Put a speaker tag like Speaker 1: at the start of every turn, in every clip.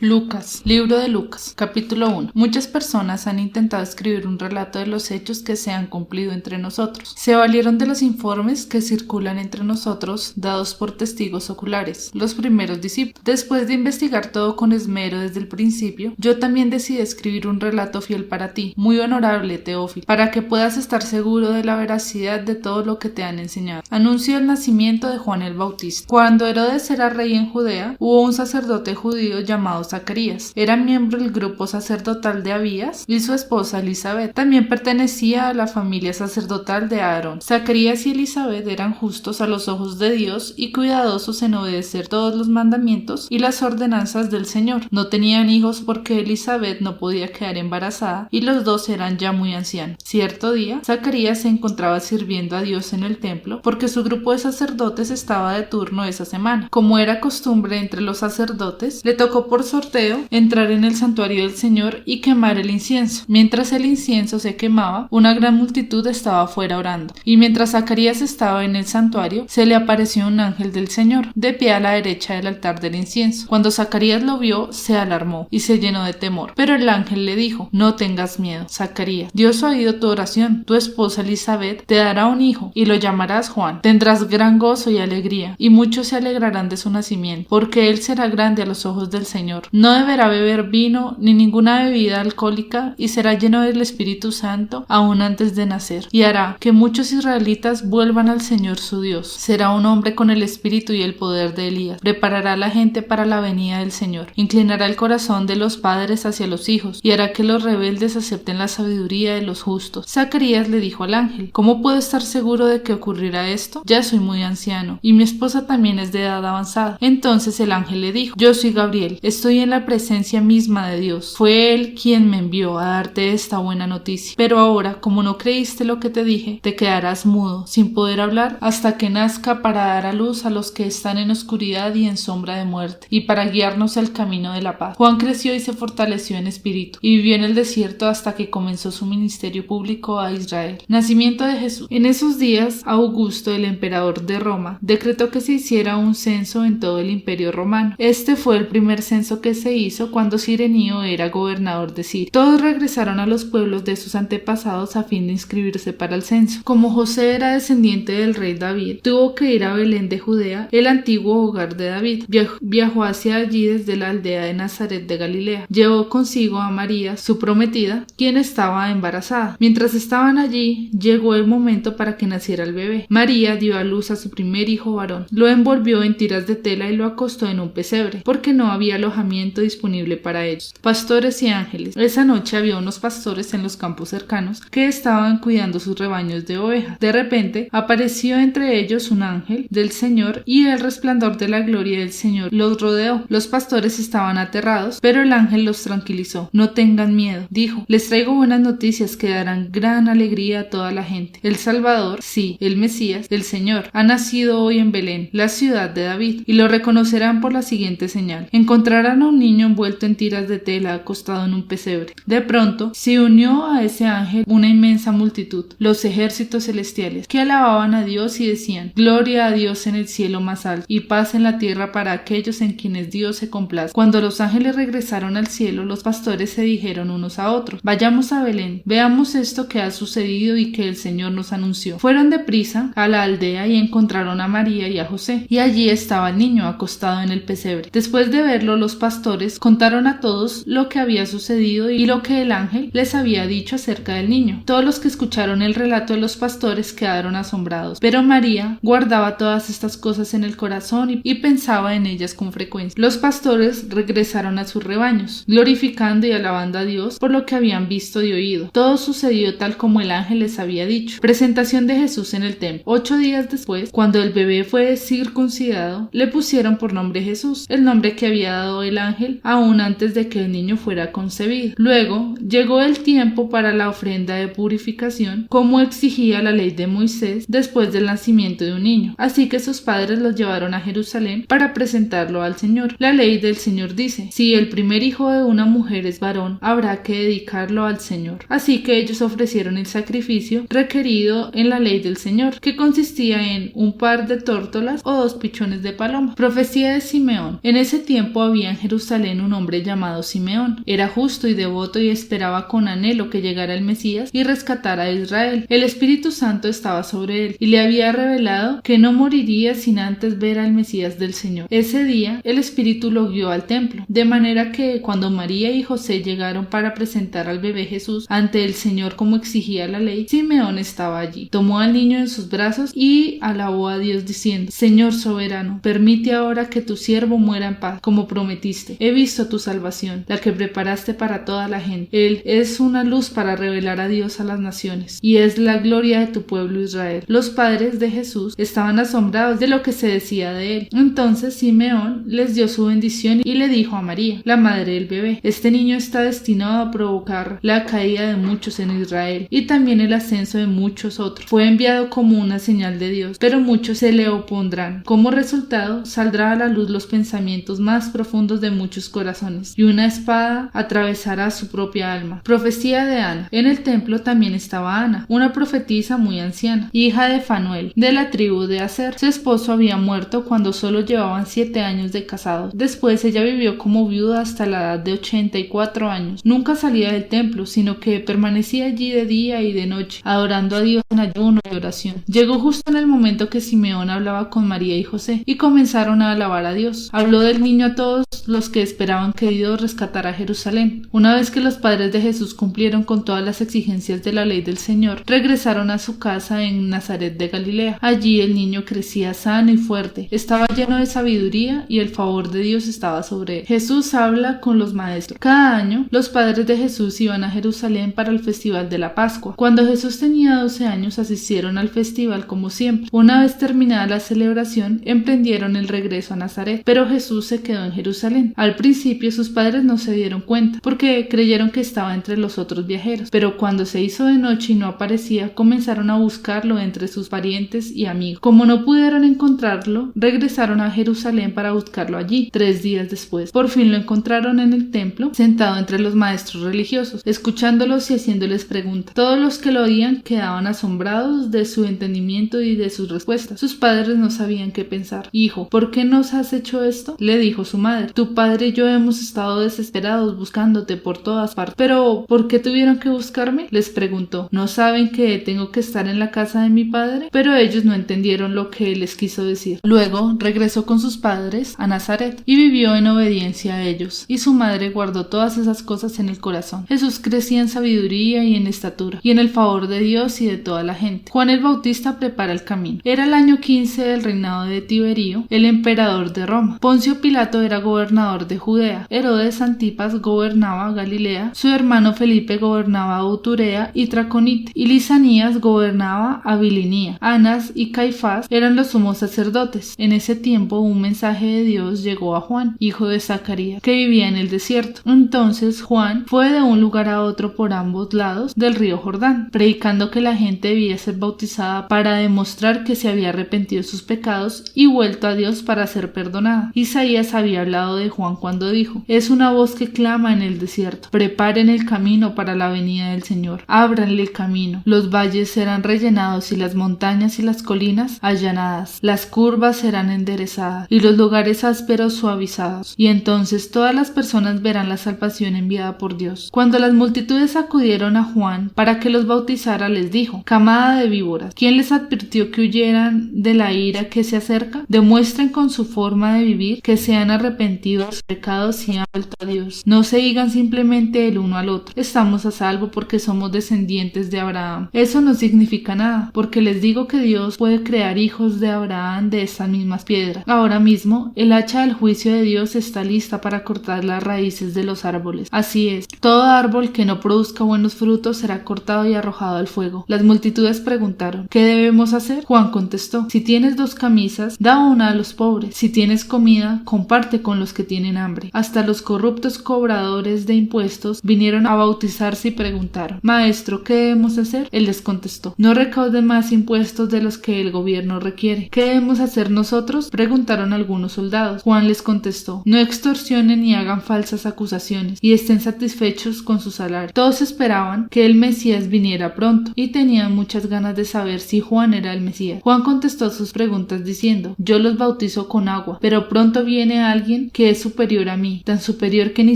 Speaker 1: Lucas, libro de Lucas, capítulo 1. Muchas personas han intentado escribir un relato de los hechos que se han cumplido entre nosotros. Se valieron de los informes que circulan entre nosotros, dados por testigos oculares, los primeros discípulos. Después de investigar todo con esmero desde el principio, yo también decidí escribir un relato fiel para ti, muy honorable Teófilo, para que puedas estar seguro de la veracidad de todo lo que te han enseñado. Anuncio el nacimiento de Juan el Bautista. Cuando Herodes era rey en Judea, hubo un sacerdote judío llamado Zacarías. Era miembro del grupo sacerdotal de Abías y su esposa Elizabeth. También pertenecía a la familia sacerdotal de Aarón. Zacarías y Elizabeth eran justos a los ojos de Dios y cuidadosos en obedecer todos los mandamientos y las ordenanzas del Señor. No tenían hijos porque Elizabeth no podía quedar embarazada y los dos eran ya muy ancianos. Cierto día, Zacarías se encontraba sirviendo a Dios en el templo porque su grupo de sacerdotes estaba de turno esa semana. Como era costumbre entre los sacerdotes, le tocó por sorteo entrar en el santuario del Señor y quemar el incienso. Mientras el incienso se quemaba, una gran multitud estaba afuera orando, y mientras Zacarías estaba en el santuario, se le apareció un ángel del Señor, de pie a la derecha del altar del incienso. Cuando Zacarías lo vio, se alarmó y se llenó de temor. Pero el ángel le dijo: no tengas miedo, Zacarías. Dios ha oído tu oración. Tu esposa Elizabeth te dará un hijo, y lo llamarás Juan. Tendrás gran gozo y alegría, y muchos se alegrarán de su nacimiento, porque él será grande a los ojos del Señor. No deberá beber vino ni ninguna bebida alcohólica y será lleno del Espíritu Santo aún antes de nacer, y hará que muchos israelitas vuelvan al Señor su Dios. Será un hombre con el espíritu y el poder de Elías. Preparará a la gente para la venida del Señor. Inclinará el corazón de los padres hacia los hijos y hará que los rebeldes acepten la sabiduría de los justos. Zacarías le dijo al ángel: ¿cómo puedo estar seguro de que ocurrirá esto? Ya soy muy anciano y mi esposa también es de edad avanzada. Entonces el ángel le dijo: yo soy Gabriel, estoy en la presencia misma de Dios. Fue Él quien me envió a darte esta buena noticia. Pero ahora, como no creíste lo que te dije, te quedarás mudo, sin poder hablar, hasta que nazca, para dar a luz a los que están en oscuridad y en sombra de muerte, y para guiarnos al camino de la paz. Juan creció y se fortaleció en espíritu, y vivió en el desierto hasta que comenzó su ministerio público a Israel. Nacimiento de Jesús. En esos días, Augusto, el emperador de Roma, decretó que se hiciera un censo en todo el imperio romano. Este fue el primer censo que se hizo cuando Cirenio era gobernador de Siria. Todos regresaron a los pueblos de sus antepasados a fin de inscribirse para el censo. Como José era descendiente del rey David, tuvo que ir a Belén de Judea, el antiguo hogar de David. Viajó hacia allí desde la aldea de Nazaret de Galilea. Llevó consigo a María, su prometida, quien estaba embarazada. Mientras estaban allí, llegó el momento para que naciera el bebé. María dio a luz a su primer hijo varón. Lo envolvió en tiras de tela y lo acostó en un pesebre, porque no había alojamiento disponible para ellos. Pastores y ángeles. Esa noche había unos pastores en los campos cercanos que estaban cuidando sus rebaños de ovejas. De repente apareció entre ellos un ángel del Señor, y el resplandor de la gloria del Señor los rodeó. Los pastores estaban aterrados, pero el ángel los tranquilizó. No tengan miedo, dijo. Les traigo buenas noticias que darán gran alegría a toda la gente. El Salvador, sí, el Mesías, el Señor, ha nacido hoy en Belén, la ciudad de David, y lo reconocerán por la siguiente señal: encontrarán a un niño envuelto en tiras de tela, acostado en un pesebre. De pronto se unió a ese ángel una inmensa multitud, los ejércitos celestiales, que alababan a Dios y decían: gloria a Dios en el cielo más alto, y paz en la tierra para aquellos en quienes Dios se complace. Cuando los ángeles regresaron al cielo, los pastores se dijeron unos a otros: vayamos a Belén, veamos esto que ha sucedido y que el Señor nos anunció. Fueron deprisa a la aldea y encontraron a María y a José, y allí estaba el niño acostado en el pesebre. Después de verlo, los pastores contaron a todos lo que había sucedido y lo que el ángel les había dicho acerca del niño. Todos los que escucharon el relato de los pastores quedaron asombrados, pero María guardaba todas estas cosas en el corazón y pensaba en ellas con frecuencia. Los pastores regresaron a sus rebaños, glorificando y alabando a Dios por lo que habían visto y oído. Todo sucedió tal como el ángel les había dicho. Presentación de Jesús en el templo. 8 días después, cuando el bebé fue circuncidado, le pusieron por nombre Jesús, el nombre que había dado el ángel aún antes de que el niño fuera concebido. Luego llegó el tiempo para la ofrenda de purificación, como exigía la ley de Moisés después del nacimiento de un niño. Así que sus padres los llevaron a Jerusalén para presentarlo al Señor. La ley del Señor dice: si el primer hijo de una mujer es varón, habrá que dedicarlo al Señor. Así que ellos ofrecieron el sacrificio requerido en la ley del Señor, que consistía en un par de tórtolas o 2 pichones de paloma. Profecía de Simeón. En ese tiempo había en Jerusalén un hombre llamado Simeón. Era justo y devoto y esperaba con anhelo que llegara el Mesías y rescatara a Israel. El Espíritu Santo estaba sobre él y le había revelado que no moriría sin antes ver al Mesías del Señor. Ese día el Espíritu lo guió al templo, de manera que cuando María y José llegaron para presentar al bebé Jesús ante el Señor como exigía la ley, Simeón estaba allí. Tomó al niño en sus brazos y alabó a Dios diciendo: Señor soberano, permite ahora que tu siervo muera en paz, como prometiste. He visto tu salvación, la que preparaste para toda la gente. Él es una luz para revelar a Dios a las naciones, y es la gloria de tu pueblo Israel. Los padres de Jesús estaban asombrados de lo que se decía de él. Entonces Simeón les dio su bendición y le dijo a María, la madre del bebé: Este niño está destinado a provocar la caída de muchos en Israel y también el ascenso de muchos otros. Fue enviado como una señal de Dios, pero muchos se le opondrán. Como resultado, saldrá a la luz los pensamientos más profundos de muchos corazones, y una espada atravesará su propia alma. Profecía de Ana. En el templo también estaba Ana, una profetisa muy anciana, hija de Fanuel, de la tribu de Aser. Su esposo había muerto cuando solo llevaban 7 años de casados. Después ella vivió como viuda hasta la edad de 84 años. Nunca salía del templo, sino que permanecía allí de día y de noche, adorando a Dios en ayuno y oración. Llegó justo en el momento que Simeón hablaba con María y José, y comenzaron a alabar a Dios. Habló del niño a todos los que esperaban que Dios rescatara a Jerusalén. Una vez que los padres de Jesús cumplieron con todas las exigencias de la ley del Señor, regresaron a su casa en Nazaret de Galilea. Allí el niño crecía sano y fuerte, estaba lleno de sabiduría y el favor de Dios estaba sobre él. Jesús habla con los maestros. Cada año, los padres de Jesús iban a Jerusalén para el festival de la Pascua. Cuando Jesús tenía 12 años, asistieron al festival como siempre. Una vez terminada la celebración, emprendieron el regreso a Nazaret, pero Jesús se quedó en Jerusalén. Al principio sus padres no se dieron cuenta, porque creyeron que estaba entre los otros viajeros, pero cuando se hizo de noche y no aparecía, comenzaron a buscarlo entre sus parientes y amigos. Como no pudieron encontrarlo, regresaron a Jerusalén para buscarlo allí. 3 días después, por fin lo encontraron en el templo, sentado entre los maestros religiosos, escuchándolos y haciéndoles preguntas. Todos los que lo oían quedaban asombrados de su entendimiento y de sus respuestas. Sus padres no sabían qué pensar. Hijo, ¿por qué nos has hecho esto? Le dijo su madre. Tu padre y yo hemos estado desesperados buscándote por todas partes. ¿Pero por qué tuvieron que buscarme? Les preguntó. ¿No saben que tengo que estar en la casa de mi padre? Pero ellos no entendieron lo que les quiso decir. Luego regresó con sus padres a Nazaret y vivió en obediencia a ellos, y su madre guardó todas esas cosas en el corazón. Jesús crecía en sabiduría y en estatura, y en el favor de Dios y de toda la gente. Juan el Bautista prepara el camino. Era el año 15 del reinado de Tiberio, el emperador de Roma. Poncio Pilato era gobernador de Judea. Herodes Antipas gobernaba Galilea. Su hermano Felipe gobernaba Uturea y Traconite, y Lisanías gobernaba Abilinía. Anás y Caifás eran los sumos sacerdotes. En ese tiempo un mensaje de Dios llegó a Juan, hijo de Zacarías, que vivía en el desierto. Entonces Juan fue de un lugar a otro por ambos lados del río Jordán, predicando que la gente debía ser bautizada para demostrar que se había arrepentido de sus pecados y vuelto a Dios para ser perdonada. Isaías había hablado de Juan cuando dijo: Es una voz que clama en el desierto, preparen el camino para la venida del Señor, ábranle el camino, los valles serán rellenados y las montañas y las colinas allanadas, las curvas serán enderezadas y los lugares ásperos suavizados, y entonces todas las personas verán la salvación enviada por Dios. Cuando las multitudes acudieron a Juan para que los bautizara, les dijo: Camada de víboras, ¿quién les advirtió que huyeran de la ira que se acerca? Demuestren con su forma de vivir que se han arrepentido de sus pecados y han vuelto a Dios. No se digan simplemente el uno al otro: estamos a salvo porque somos descendientes de Abraham. Eso no significa nada, porque les digo que Dios puede crear hijos de Abraham de estas mismas piedras. Ahora mismo, el hacha del juicio de Dios está lista para cortar las raíces de los árboles. Así es, todo árbol que no produzca buenos frutos será cortado y arrojado al fuego. Las multitudes preguntaron: ¿qué debemos hacer? Juan contestó: si tienes 2 camisas, da una a los pobres. Si tienes comida, comparte con los que tienen hambre. Hasta los corruptos cobradores de impuestos vinieron a bautizarse y preguntaron: Maestro, ¿qué debemos hacer? Él les contestó: no recauden más impuestos de los que el gobierno requiere. ¿Qué debemos hacer nosotros? Preguntaron algunos soldados. Juan les contestó: no extorsionen ni hagan falsas acusaciones, y estén satisfechos con su salario. Todos esperaban que el Mesías viniera pronto, y tenían muchas ganas de saber si Juan era el Mesías. Juan contestó sus preguntas diciendo: yo los bautizo con agua, pero pronto viene alguien que es superior a mí, tan superior que ni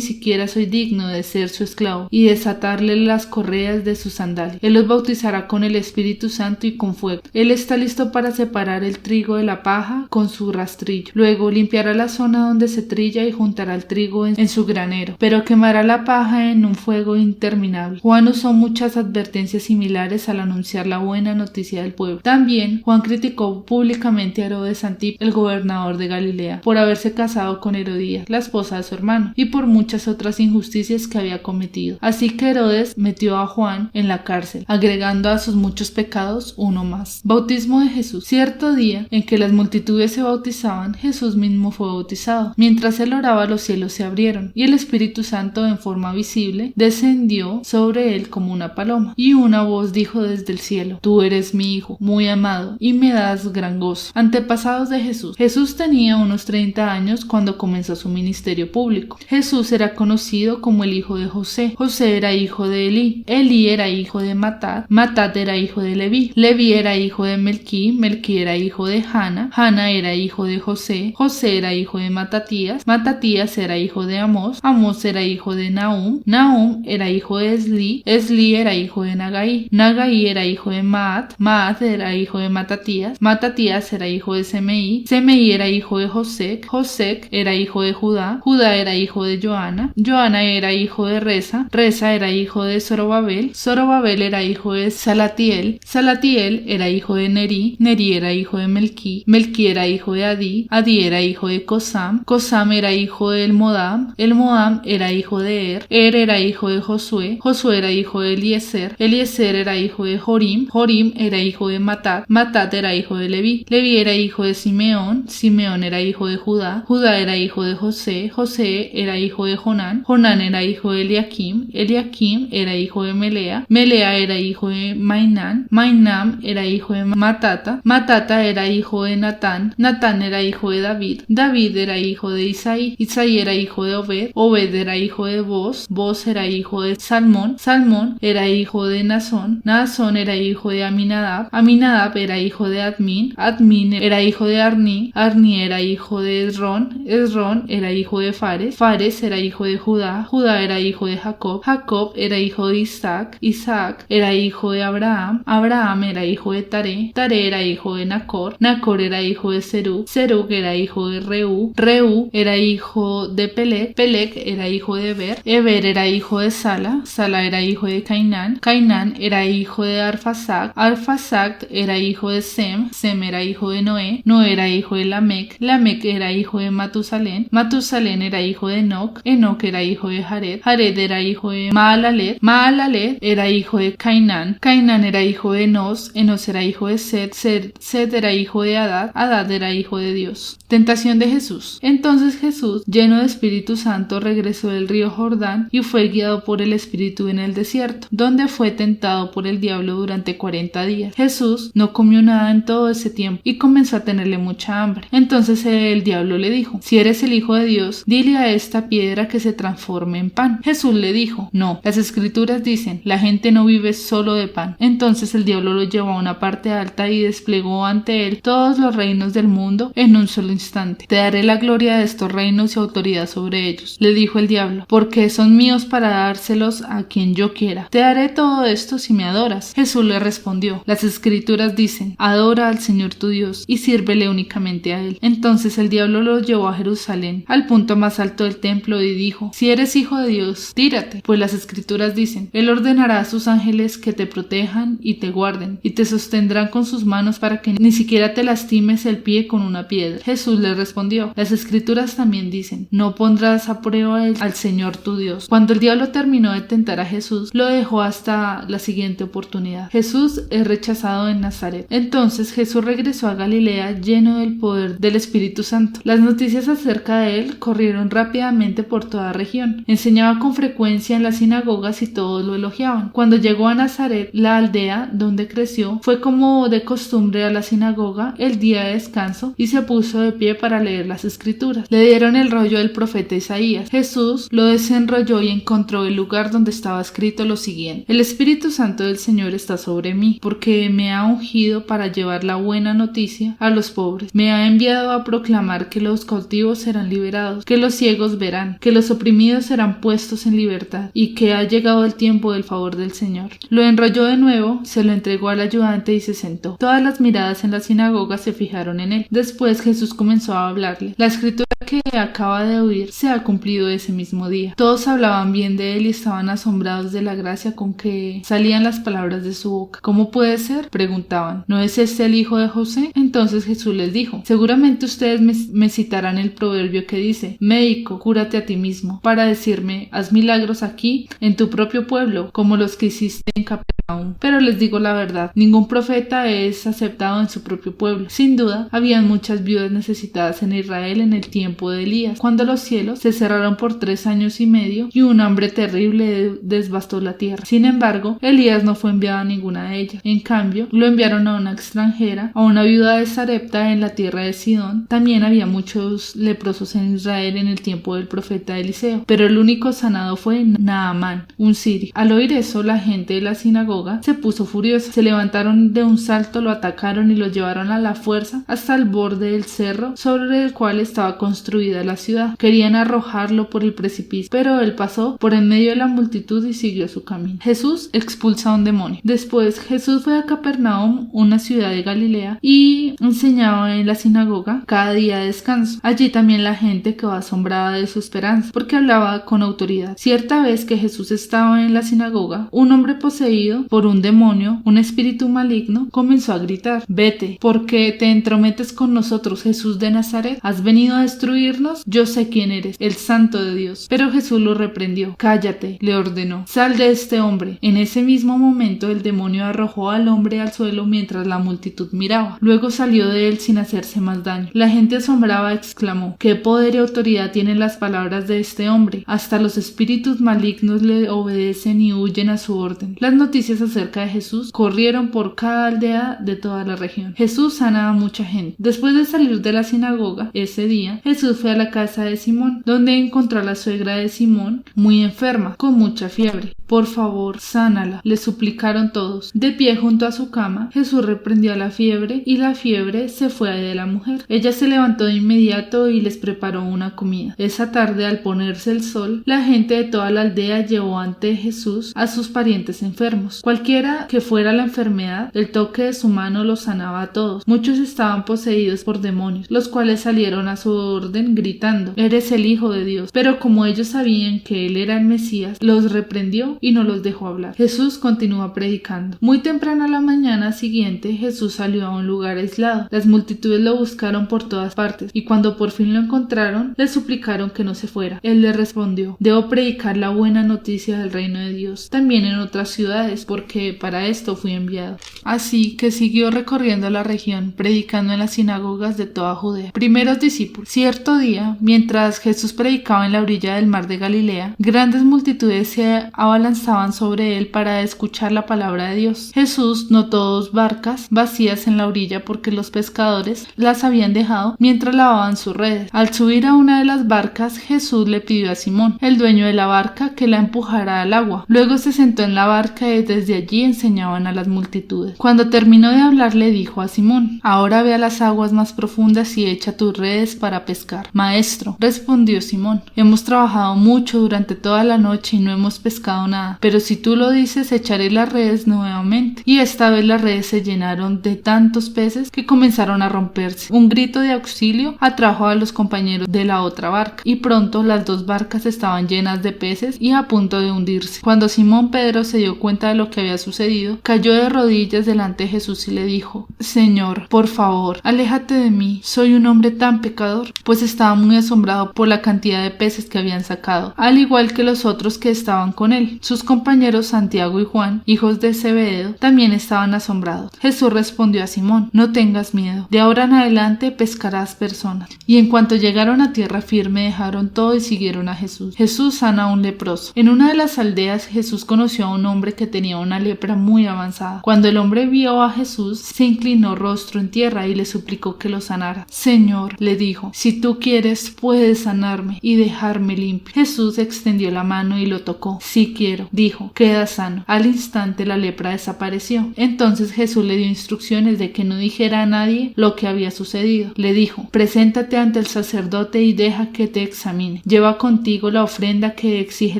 Speaker 1: siquiera soy digno de ser su esclavo y desatarle las correas de sus sandalias. Él los bautizará con el Espíritu Santo y con fuego. Él está listo para separar el trigo de la paja con su rastrillo. Luego limpiará la zona donde se trilla y juntará el trigo en su granero, pero quemará la paja en un fuego interminable. Juan usó muchas advertencias similares al anunciar la buena noticia del pueblo. También Juan criticó públicamente a Herodes Antipas, el gobernador de Galilea, por haberse casado con Herodías, la esposa de su hermano, y por muchas otras injusticias que había cometido. Así que Herodes metió a Juan en la cárcel, agregando a sus muchos pecados uno más. Bautismo de Jesús. Cierto día en que las multitudes se bautizaban, Jesús mismo fue bautizado. Mientras él oraba, los cielos se abrieron, y el Espíritu Santo en forma visible descendió sobre él como una paloma, y una voz dijo desde el cielo: Tú eres mi Hijo, muy amado, y me das gran gozo. Antepasados de Jesús. Jesús tenía unos 30 años cuando comenzó su ministerio público. Jesús era conocido como el hijo de José. José era hijo de Elí. Elí era hijo de Matat. Matat era hijo de Leví. Leví era hijo de Melquí. Melquí era hijo de Jana. Jana era hijo de José. José era hijo de Matatías. Matatías era hijo de Amós. Amós era hijo de Nahum. Nahum era hijo de Esli. Esli era hijo de Nagai. Nagai era hijo de Maat. Maat era hijo de Matatías. Matatías era hijo de Semeí. Semeí era hijo de Josec. Josec era hijo de Judá. Judá era hijo de Joana. Joana era hijo de Resa. Resa era hijo de Zorobabel. Zorobabel era hijo de Salatiel. Salatiel era hijo de Neri. Neri era hijo de Melquí. Melquí era hijo de Adí. Adí era hijo de Cosam. Cosam era hijo de Elmodam. Elmodam era hijo de Er era hijo de Josué. Josué era hijo de Eliezer. Eliezer era hijo de Jorim. Jorim era hijo de Matat. Matat era hijo de Leví. Leví era hijo de Simeón. Simeón era hijo de Judá. Judá era hijo de José. José era hijo de Jonán. Jonán era hijo de Eliakim. Eliakim era hijo de Melea. Melea era hijo de Mainán. Mainán era hijo de Matata. Matata era hijo de Natán. Natán era hijo de David. David era hijo de Isaí. Isaí era hijo de Obed. Obed era hijo de Boz. Boz era hijo de Salmón. Salmón era hijo de Nazón. Nazón era hijo de Aminadab. Aminadab era hijo de Admin. Admin era hijo de Arni. Arni era hijo de Esrón. Esrón era hijo de Fares. Fares era hijo de Judá. Judá era hijo de Jacob. Jacob era hijo de Isaac. Isaac era hijo de Abraham. Abraham era hijo de Taré. Taré era hijo de Nacor. Nacor era hijo de Serug. Serug era hijo de Reú. Reú era hijo de Pelec. Pelec era hijo de Eber. Eber era hijo de Sala. Sala era hijo de Cainán. Cainán era hijo de Arfaxad. Arfaxad era hijo de Sem. Sem era hijo de Noé. Noé era hijo de Lamec. Lamec era hijo de Matusalén. Matusalén era hijo de Enoc. Enoc era hijo de Jared. Jared era hijo de Mahalalel. Mahalalel era hijo de Cainán. Cainán era hijo de Enos. Enos era hijo de Set. Set era hijo de Adad. Adad era hijo de Dios. Tentación de Jesús. Entonces Jesús, lleno de Espíritu Santo, regresó del río Jordán y fue guiado por el Espíritu en el desierto, donde fue tentado por el diablo durante 40 días. Jesús no comió nada en todo ese tiempo y comenzó a tenerle mucha hambre. Entonces el diablo le dijo: Si eres el Hijo de Dios, dile a esta piedra que se transforme en pan. Jesús le dijo: No, las Escrituras dicen, la gente no vive solo de pan. Entonces el diablo lo llevó a una parte alta y desplegó ante él todos los reinos del mundo en un solo instante. Te daré la gloria de estos reinos y autoridad sobre ellos, le dijo el diablo, porque son míos para dárselos a quien yo quiera. Te daré todo esto si me adoras. Jesús le respondió: Las Escrituras dicen, adora al Señor tu Dios y sírvele únicamente a él. Entonces el diablo lo llevó a Jerusalén, al punto más alto del templo, y dijo: Si eres hijo de Dios, tírate, pues las Escrituras dicen, él ordenará a sus ángeles que te protejan y te guarden, y te sostendrán con sus manos para que ni siquiera te lastimes el pie con una piedra. Jesús le respondió: Las Escrituras también dicen, no pondrás a prueba al Señor tu Dios. Cuando el diablo terminó de tentar a Jesús, lo dejó hasta la siguiente oportunidad. Jesús es rechazado en Nazaret. Entonces Jesús regresó a Galilea lleno del poder del Espíritu Santo. Las noticias acerca de él corrieron rápidamente por toda la región. Enseñaba con frecuencia en las sinagogas y todos lo elogiaban. Cuando llegó a Nazaret, la aldea donde creció, fue como de costumbre a la sinagoga el día de descanso y se puso de pie para leer las Escrituras. Le dieron el rollo del profeta Isaías. Jesús lo desenrolló y encontró el lugar donde estaba escrito lo siguiente: El Espíritu Santo del Señor está sobre mí, porque me ha ungido para llevar la buena noticia a los pobres. Me ha enviado a proclamar que los cautivos serán serán liberados, que los ciegos verán, que los oprimidos serán puestos en libertad, y que ha llegado el tiempo del favor del Señor. Lo enrolló de nuevo, se lo entregó al ayudante y se sentó. Todas las miradas en la sinagoga se fijaron en él. Después Jesús comenzó a hablarle. La escritura que acaba de oír se ha cumplido ese mismo día. Todos hablaban bien de él y estaban asombrados de la gracia con que salían las palabras de su boca. ¿Cómo puede ser?, preguntaban. ¿No es este el hijo de José? Entonces Jesús les dijo: seguramente ustedes me citarán el proverbio que dice: médico, cúrate a ti mismo, para decirme: haz milagros aquí en tu propio pueblo, como los que hiciste en Capernaum. Pero les digo la verdad, ningún profeta es aceptado en su propio pueblo. Sin duda, habían muchas viudas necesitadas en Israel en el tiempo de Elías, cuando los cielos se cerraron por 3 años y medio y un hambre terrible devastó la tierra. Sin embargo, Elías no fue enviado a ninguna de ellas. En cambio, lo enviaron a una extranjera, a una viuda de Sarepta en la tierra de Sidón. También había muchos leprosos en Israel en el tiempo del profeta Eliseo, pero el único sanado fue Naamán, un sirio. Al oír eso, la gente de la sinagoga se puso furiosa. Se levantaron de un salto, lo atacaron y lo llevaron a la fuerza hasta el borde del cerro sobre el cual estaba construida la ciudad. Querían arrojarlo por el precipicio, pero él pasó por en medio de la multitud y siguió su camino. Jesús expulsa a un demonio. Después Jesús fue a Capernaum, una ciudad de Galilea, y enseñaba en la sinagoga cada día de descanso. Allí también la gente quedó asombrada de su esperanza, porque hablaba con autoridad. Cierta vez que Jesús estaba en la sinagoga, un hombre poseído por un demonio, un espíritu maligno, comenzó a gritar: vete, porque te entrometes con nosotros, Jesús de Nazaret. ¿Has venido a destruirnos? Yo sé quién eres, el Santo de Dios. Pero Jesús lo reprendió. Cállate, le ordenó. Sal de este hombre. En ese mismo momento el demonio arrojó al hombre al suelo mientras la multitud miraba. Luego salió de él sin hacerse más daño. La gente asombrada exclamó: ¿qué poder y autoridad tienen las palabras de este hombre? Hasta los espíritus malignos le obedecen y huyen a su orden. Las noticias acerca de Jesús corrieron por cada aldea de toda la región. Jesús sana a mucha gente. Después de salir de la sinagoga ese día, Jesús fue a la casa de Simón, donde encontró a la suegra de Simón muy enferma, con mucha fiebre. Por favor, sánala, le suplicaron todos. De pie junto a su cama, Jesús reprendió a la fiebre y la fiebre se fue de la mujer. Ella se levantó de inmediato y les preparó una comida. Esa tarde, al ponerse el sol, la gente de toda la aldea llevó ante Jesús a sus parientes enfermos. Cualquiera que fuera la enfermedad, el toque de su mano los sanaba a todos. Muchos estaban poseídos por demonios, los cuales salieron a su orden gritando: eres el Hijo de Dios. Pero como ellos sabían que él era el Mesías, los reprendió y no los dejó hablar. Jesús continúa predicando. Muy temprano a la mañana siguiente, Jesús salió a un lugar aislado. Las multitudes lo buscaron por todas partes, y cuando por fin lo encontraron, le suplicaron que no se fuera. Él les respondió: debo predicar la buena noticia del reino de Dios también en otras ciudades, porque para esto fui enviado. Así que siguió recorriendo la región, predicando en las sinagogas de toda Judea. Primeros discípulos. Cierto día, mientras Jesús predicaba en la orilla del mar de Galilea, grandes multitudes se abalanzaban sobre él para escuchar la palabra de Dios. Jesús notó 2 barcas vacías en la orilla porque los pescadores las habían dejado mientras lavaban sus redes. Al subir a una de las barcas, Jesús le pidió a Simón, el dueño de la barca, que la empujara al agua. Luego se sentó en la barca y desde allí enseñaban a las multitudes. Cuando terminó de hablar, le dijo a Simón: ahora ve a las aguas más profundas y echa tus redes para pescar. Maestro, respondió Simón, hemos trabajado mucho durante toda la noche y no hemos pescado nada, pero si tú lo dices, echaré las redes nuevamente. Y esta vez las redes se llenaron de tantos peces que comenzaron a romperse. Un grito de auxilio atrajo a los compañeros de la otra barca, y pronto las 2 barcas estaban llenas de peces y a punto de hundirse. Cuando Simón Pedro se dio cuenta de lo que había sucedido, cayó de rodillas delante de Jesús y le dijo: Señor, por favor, aléjate de mí, soy un hombre tan pecador. Pues estaba muy asombrado por la cantidad de peces que habían sacado, al igual que los otros que estaban con él. Sus compañeros Santiago y Juan, hijos de Zebedeo, también estaban asombrados. Jesús respondió a Simón: no tengas miedo, de ahora en adelante pescarás personas. Y en cuanto llegaron a tierra firme, dejaron todo y siguieron a Jesús. Jesús sana a un leproso. En una de las aldeas, Jesús conoció a un hombre que tenía una lepra muy avanzada. Cuando el hombre vio a Jesús, se inclinó rostro en tierra y le suplicó que lo sanara. Señor, le dijo, si tú quieres, puedes sanarme y dejarme limpio. Jesús extendió la mano y lo tocó. Sí quiero, dijo, queda sano. Al instante la lepra desapareció. Entonces Jesús le dio instrucciones de que no dijera a nadie lo que había sucedido. Le dijo, preséntate ante el sacerdote y deja que te examine. Lleva contigo la ofrenda que exige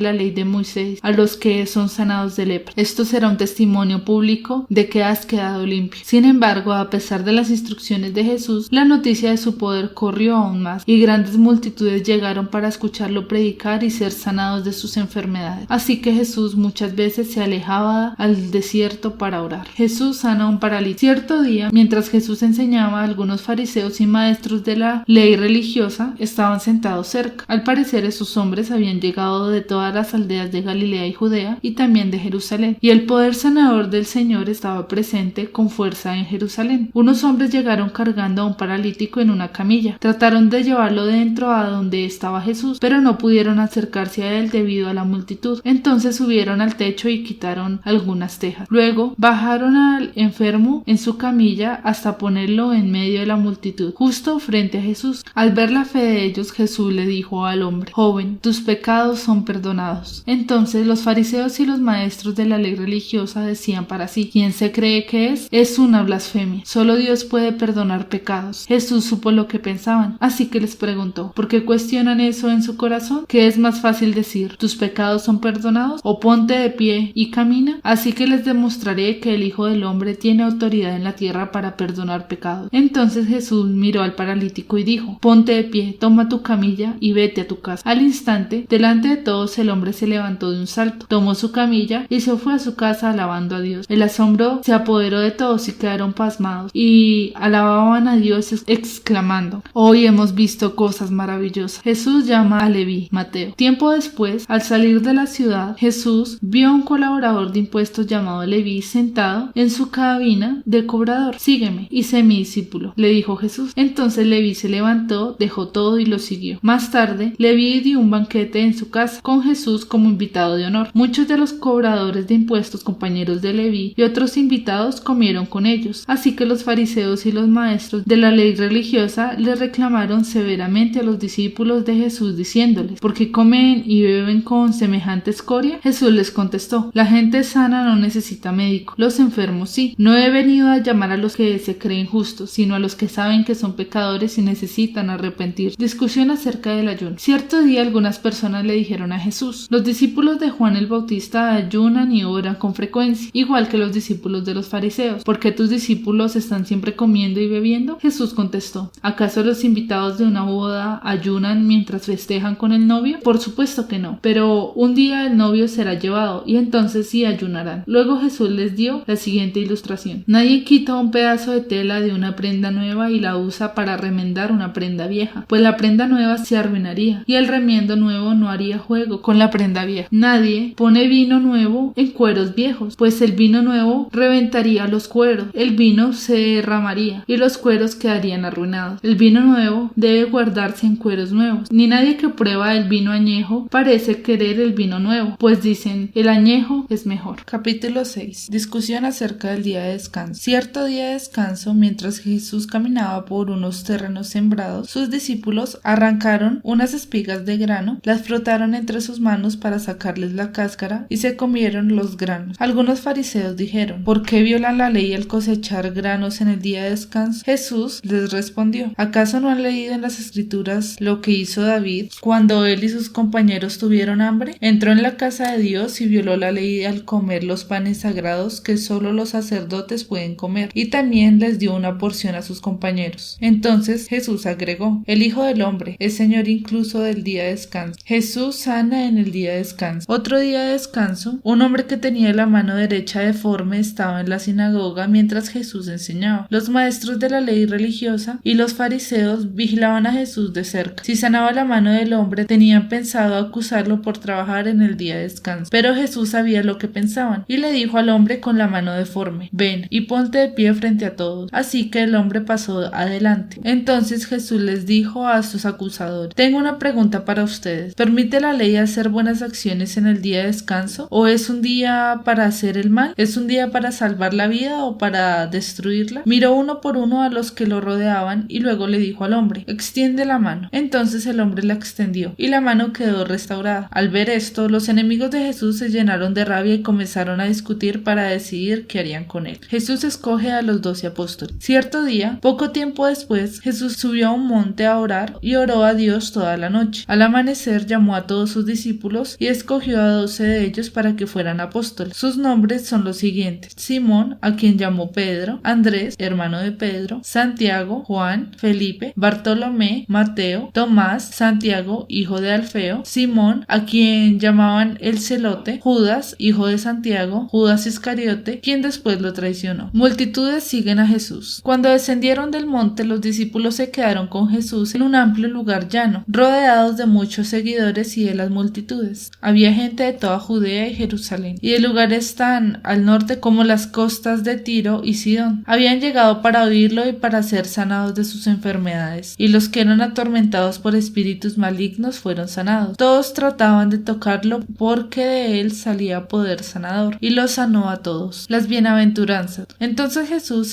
Speaker 1: la ley de Moisés a los que son sanados de lepra. Esto será un testimonio público de que has quedado limpio. Sin embargo, a pesar de las instrucciones de Jesús, la noticia de su poder corrió aún más y grandes multitudes llegaron para escucharlo predicar y ser sanados de sus enfermedades. Así que Jesús muchas veces se alejaba al desierto para orar. Jesús sana a un paralítico. Cierto día, mientras Jesús enseñaba, algunos fariseos y maestros de la ley religiosa estaban sentados cerca. Al parecer, esos hombres habían llegado de todas las aldeas de Galilea y Judea y también de Jerusalén, y el poder sanador del Señor estaba presente con fuerza en Jerusalén. Unos hombres llegaron cargando a un paralítico en una camilla. Trataron de llevarlo dentro a donde estaba Jesús, pero no pudieron acercarse a él debido a la multitud. Entonces subieron al techo y quitaron algunas tejas. Luego bajaron al enfermo en su camilla hasta ponerlo en medio de la multitud, justo frente a Jesús. Al ver la fe de ellos, Jesús le dijo al hombre, joven, tus pecados son perdonados. Entonces los fariseos y los maestros de la ley religiosa decían para sí, ¿quién se cree que es? Es una blasfemia. Solo Dios puede perdonar pecados. Jesús supo lo que pensaban, así que les preguntó, ¿por qué cuestionan eso en su corazón? ¿Qué es más fácil decir, tus pecados son perdonados? ¿O ponte de pie y camina? Así que les demostraré que el Hijo del Hombre tiene autoridad en la tierra para perdonar pecados. Entonces Jesús miró al paralítico y dijo, ponte de pie, toma tu camilla y vete a tu casa. Al instante, delante de todos, el hombre se levantó de un salto, tomó su camilla y se fue a su casa alabando a Dios. El asombro se apoderó de todos y quedaron pasmados y alababan a Dios exclamando, hoy hemos visto cosas maravillosas. Jesús llama a Leví, Mateo. Tiempo después, al salir de la ciudad, Jesús vio a un colaborador de impuestos llamado Leví sentado en su cabina de cobrador. Sígueme y sé mi discípulo, le dijo Jesús. Entonces Leví se levantó, dejó todo y lo siguió. Más tarde, Leví dio un banquete en su casa, con Jesús como invitado de honor. Muchos de los cobradores de impuestos, compañeros de Leví, y otros invitados comieron con ellos. Así que los fariseos y los maestros de la ley religiosa le reclamaron severamente a los discípulos de Jesús diciéndoles, ¿por qué comen y beben con semejante escoria? Jesús les contestó, la gente sana no necesita médico, los enfermos sí. No he venido a llamar a los que se creen justos, sino a los que saben que son pecadores y necesitan arrepentir. Discusión acerca del ayuno. Cierto día algunas personas le dijeron a Jesús, los discípulos de Juan el Bautista ayunan y oran con frecuencia, igual que los discípulos de los fariseos. ¿Por qué tus discípulos están siempre comiendo y bebiendo? Jesús contestó, ¿acaso los invitados de una boda ayunan mientras festejan con el novio? Por supuesto que no, pero un día el novio será llevado y entonces sí ayunarán. Luego Jesús les dio la siguiente ilustración. Nadie quita un pedazo de tela de una prenda nueva y la usa para remendar una prenda vieja, pues la prenda nueva se arruinaría y el remiendo nuevo no haría juego con la prenda vieja. Nadie pone vino nuevo en cueros viejos, pues el vino nuevo reventaría los cueros, el vino se derramaría y los cueros quedarían arruinados. El vino nuevo debe guardarse en cueros nuevos. Ni nadie que prueba el vino añejo parece querer el vino nuevo, pues dicen, el añejo es mejor. Capítulo 6. Discusión acerca del día de descanso. Cierto día de descanso, mientras Jesús caminaba por unos terrenos sembrados, sus discípulos arrancaron unas espigas de grano, las frotaron entre sus manos para sacarles la cáscara y se comieron los granos. Algunos fariseos dijeron, ¿por qué violan la ley al cosechar granos en el día de descanso? Jesús les respondió, ¿acaso no han leído en las escrituras lo que hizo David cuando él y sus compañeros tuvieron hambre? Entró en la casa de Dios y violó la ley al comer los panes sagrados que solo los sacerdotes pueden comer, y también les dio una porción a sus compañeros. Entonces Jesús agregó, el Hijo del Hombre es Señor incluso del día de descanso. Jesús sana en el día de descanso. Otro día de descanso, un hombre que tenía la mano derecha deforme estaba en la sinagoga mientras Jesús enseñaba. Los maestros de la ley religiosa y los fariseos vigilaban a Jesús de cerca. Si sanaba la mano del hombre, tenían pensado acusarlo por trabajar en el día de descanso. Pero Jesús sabía lo que pensaban y le dijo al hombre con la mano deforme, ven y ponte de pie frente a todos. Así que el hombre pasó adelante. Entonces Jesús les dijo a sus acusadores, tengo una pregunta para ustedes. ¿Permite la ley hacer buenas acciones en el día de descanso o es un día día para hacer el mal? ¿Es un día para salvar la vida o para destruirla? Miró uno por uno a los que lo rodeaban y luego le dijo al hombre: extiende la mano. Entonces el hombre la extendió y la mano quedó restaurada. Al ver esto, los enemigos de Jesús se llenaron de rabia y comenzaron a discutir para decidir qué harían con él. Jesús escoge a los 12 apóstoles. Cierto día, poco tiempo después, Jesús subió a un monte a orar y oró a Dios toda la noche. Al amanecer llamó a todos sus discípulos y escogió a 12 de ellos para que fueran apóstoles. Sus nombres son los siguientes: Simón, a quien llamó Pedro; Andrés, hermano de Pedro; Santiago, Juan, Felipe, Bartolomé, Mateo, Tomás, Santiago, hijo de Alfeo, Simón, a quien llamaban el Celote; Judas, hijo de Santiago; Judas Iscariote, quien después lo traicionó. Multitudes siguen a Jesús. Cuando descendieron del monte, los discípulos se quedaron con Jesús en un amplio lugar llano, rodeados de muchos seguidores y de las multitudes. Había gente de toda Judea y Jerusalén, y de lugares tan al norte como las costas de Tiro y Sidón. Habían llegado para oírlo y para ser sanados de sus enfermedades, y los que eran atormentados por espíritus malignos fueron sanados. Todos trataban de tocarlo porque de él salía poder sanador, y los sanó a todos. Las bienaventuranzas. Entonces Jesús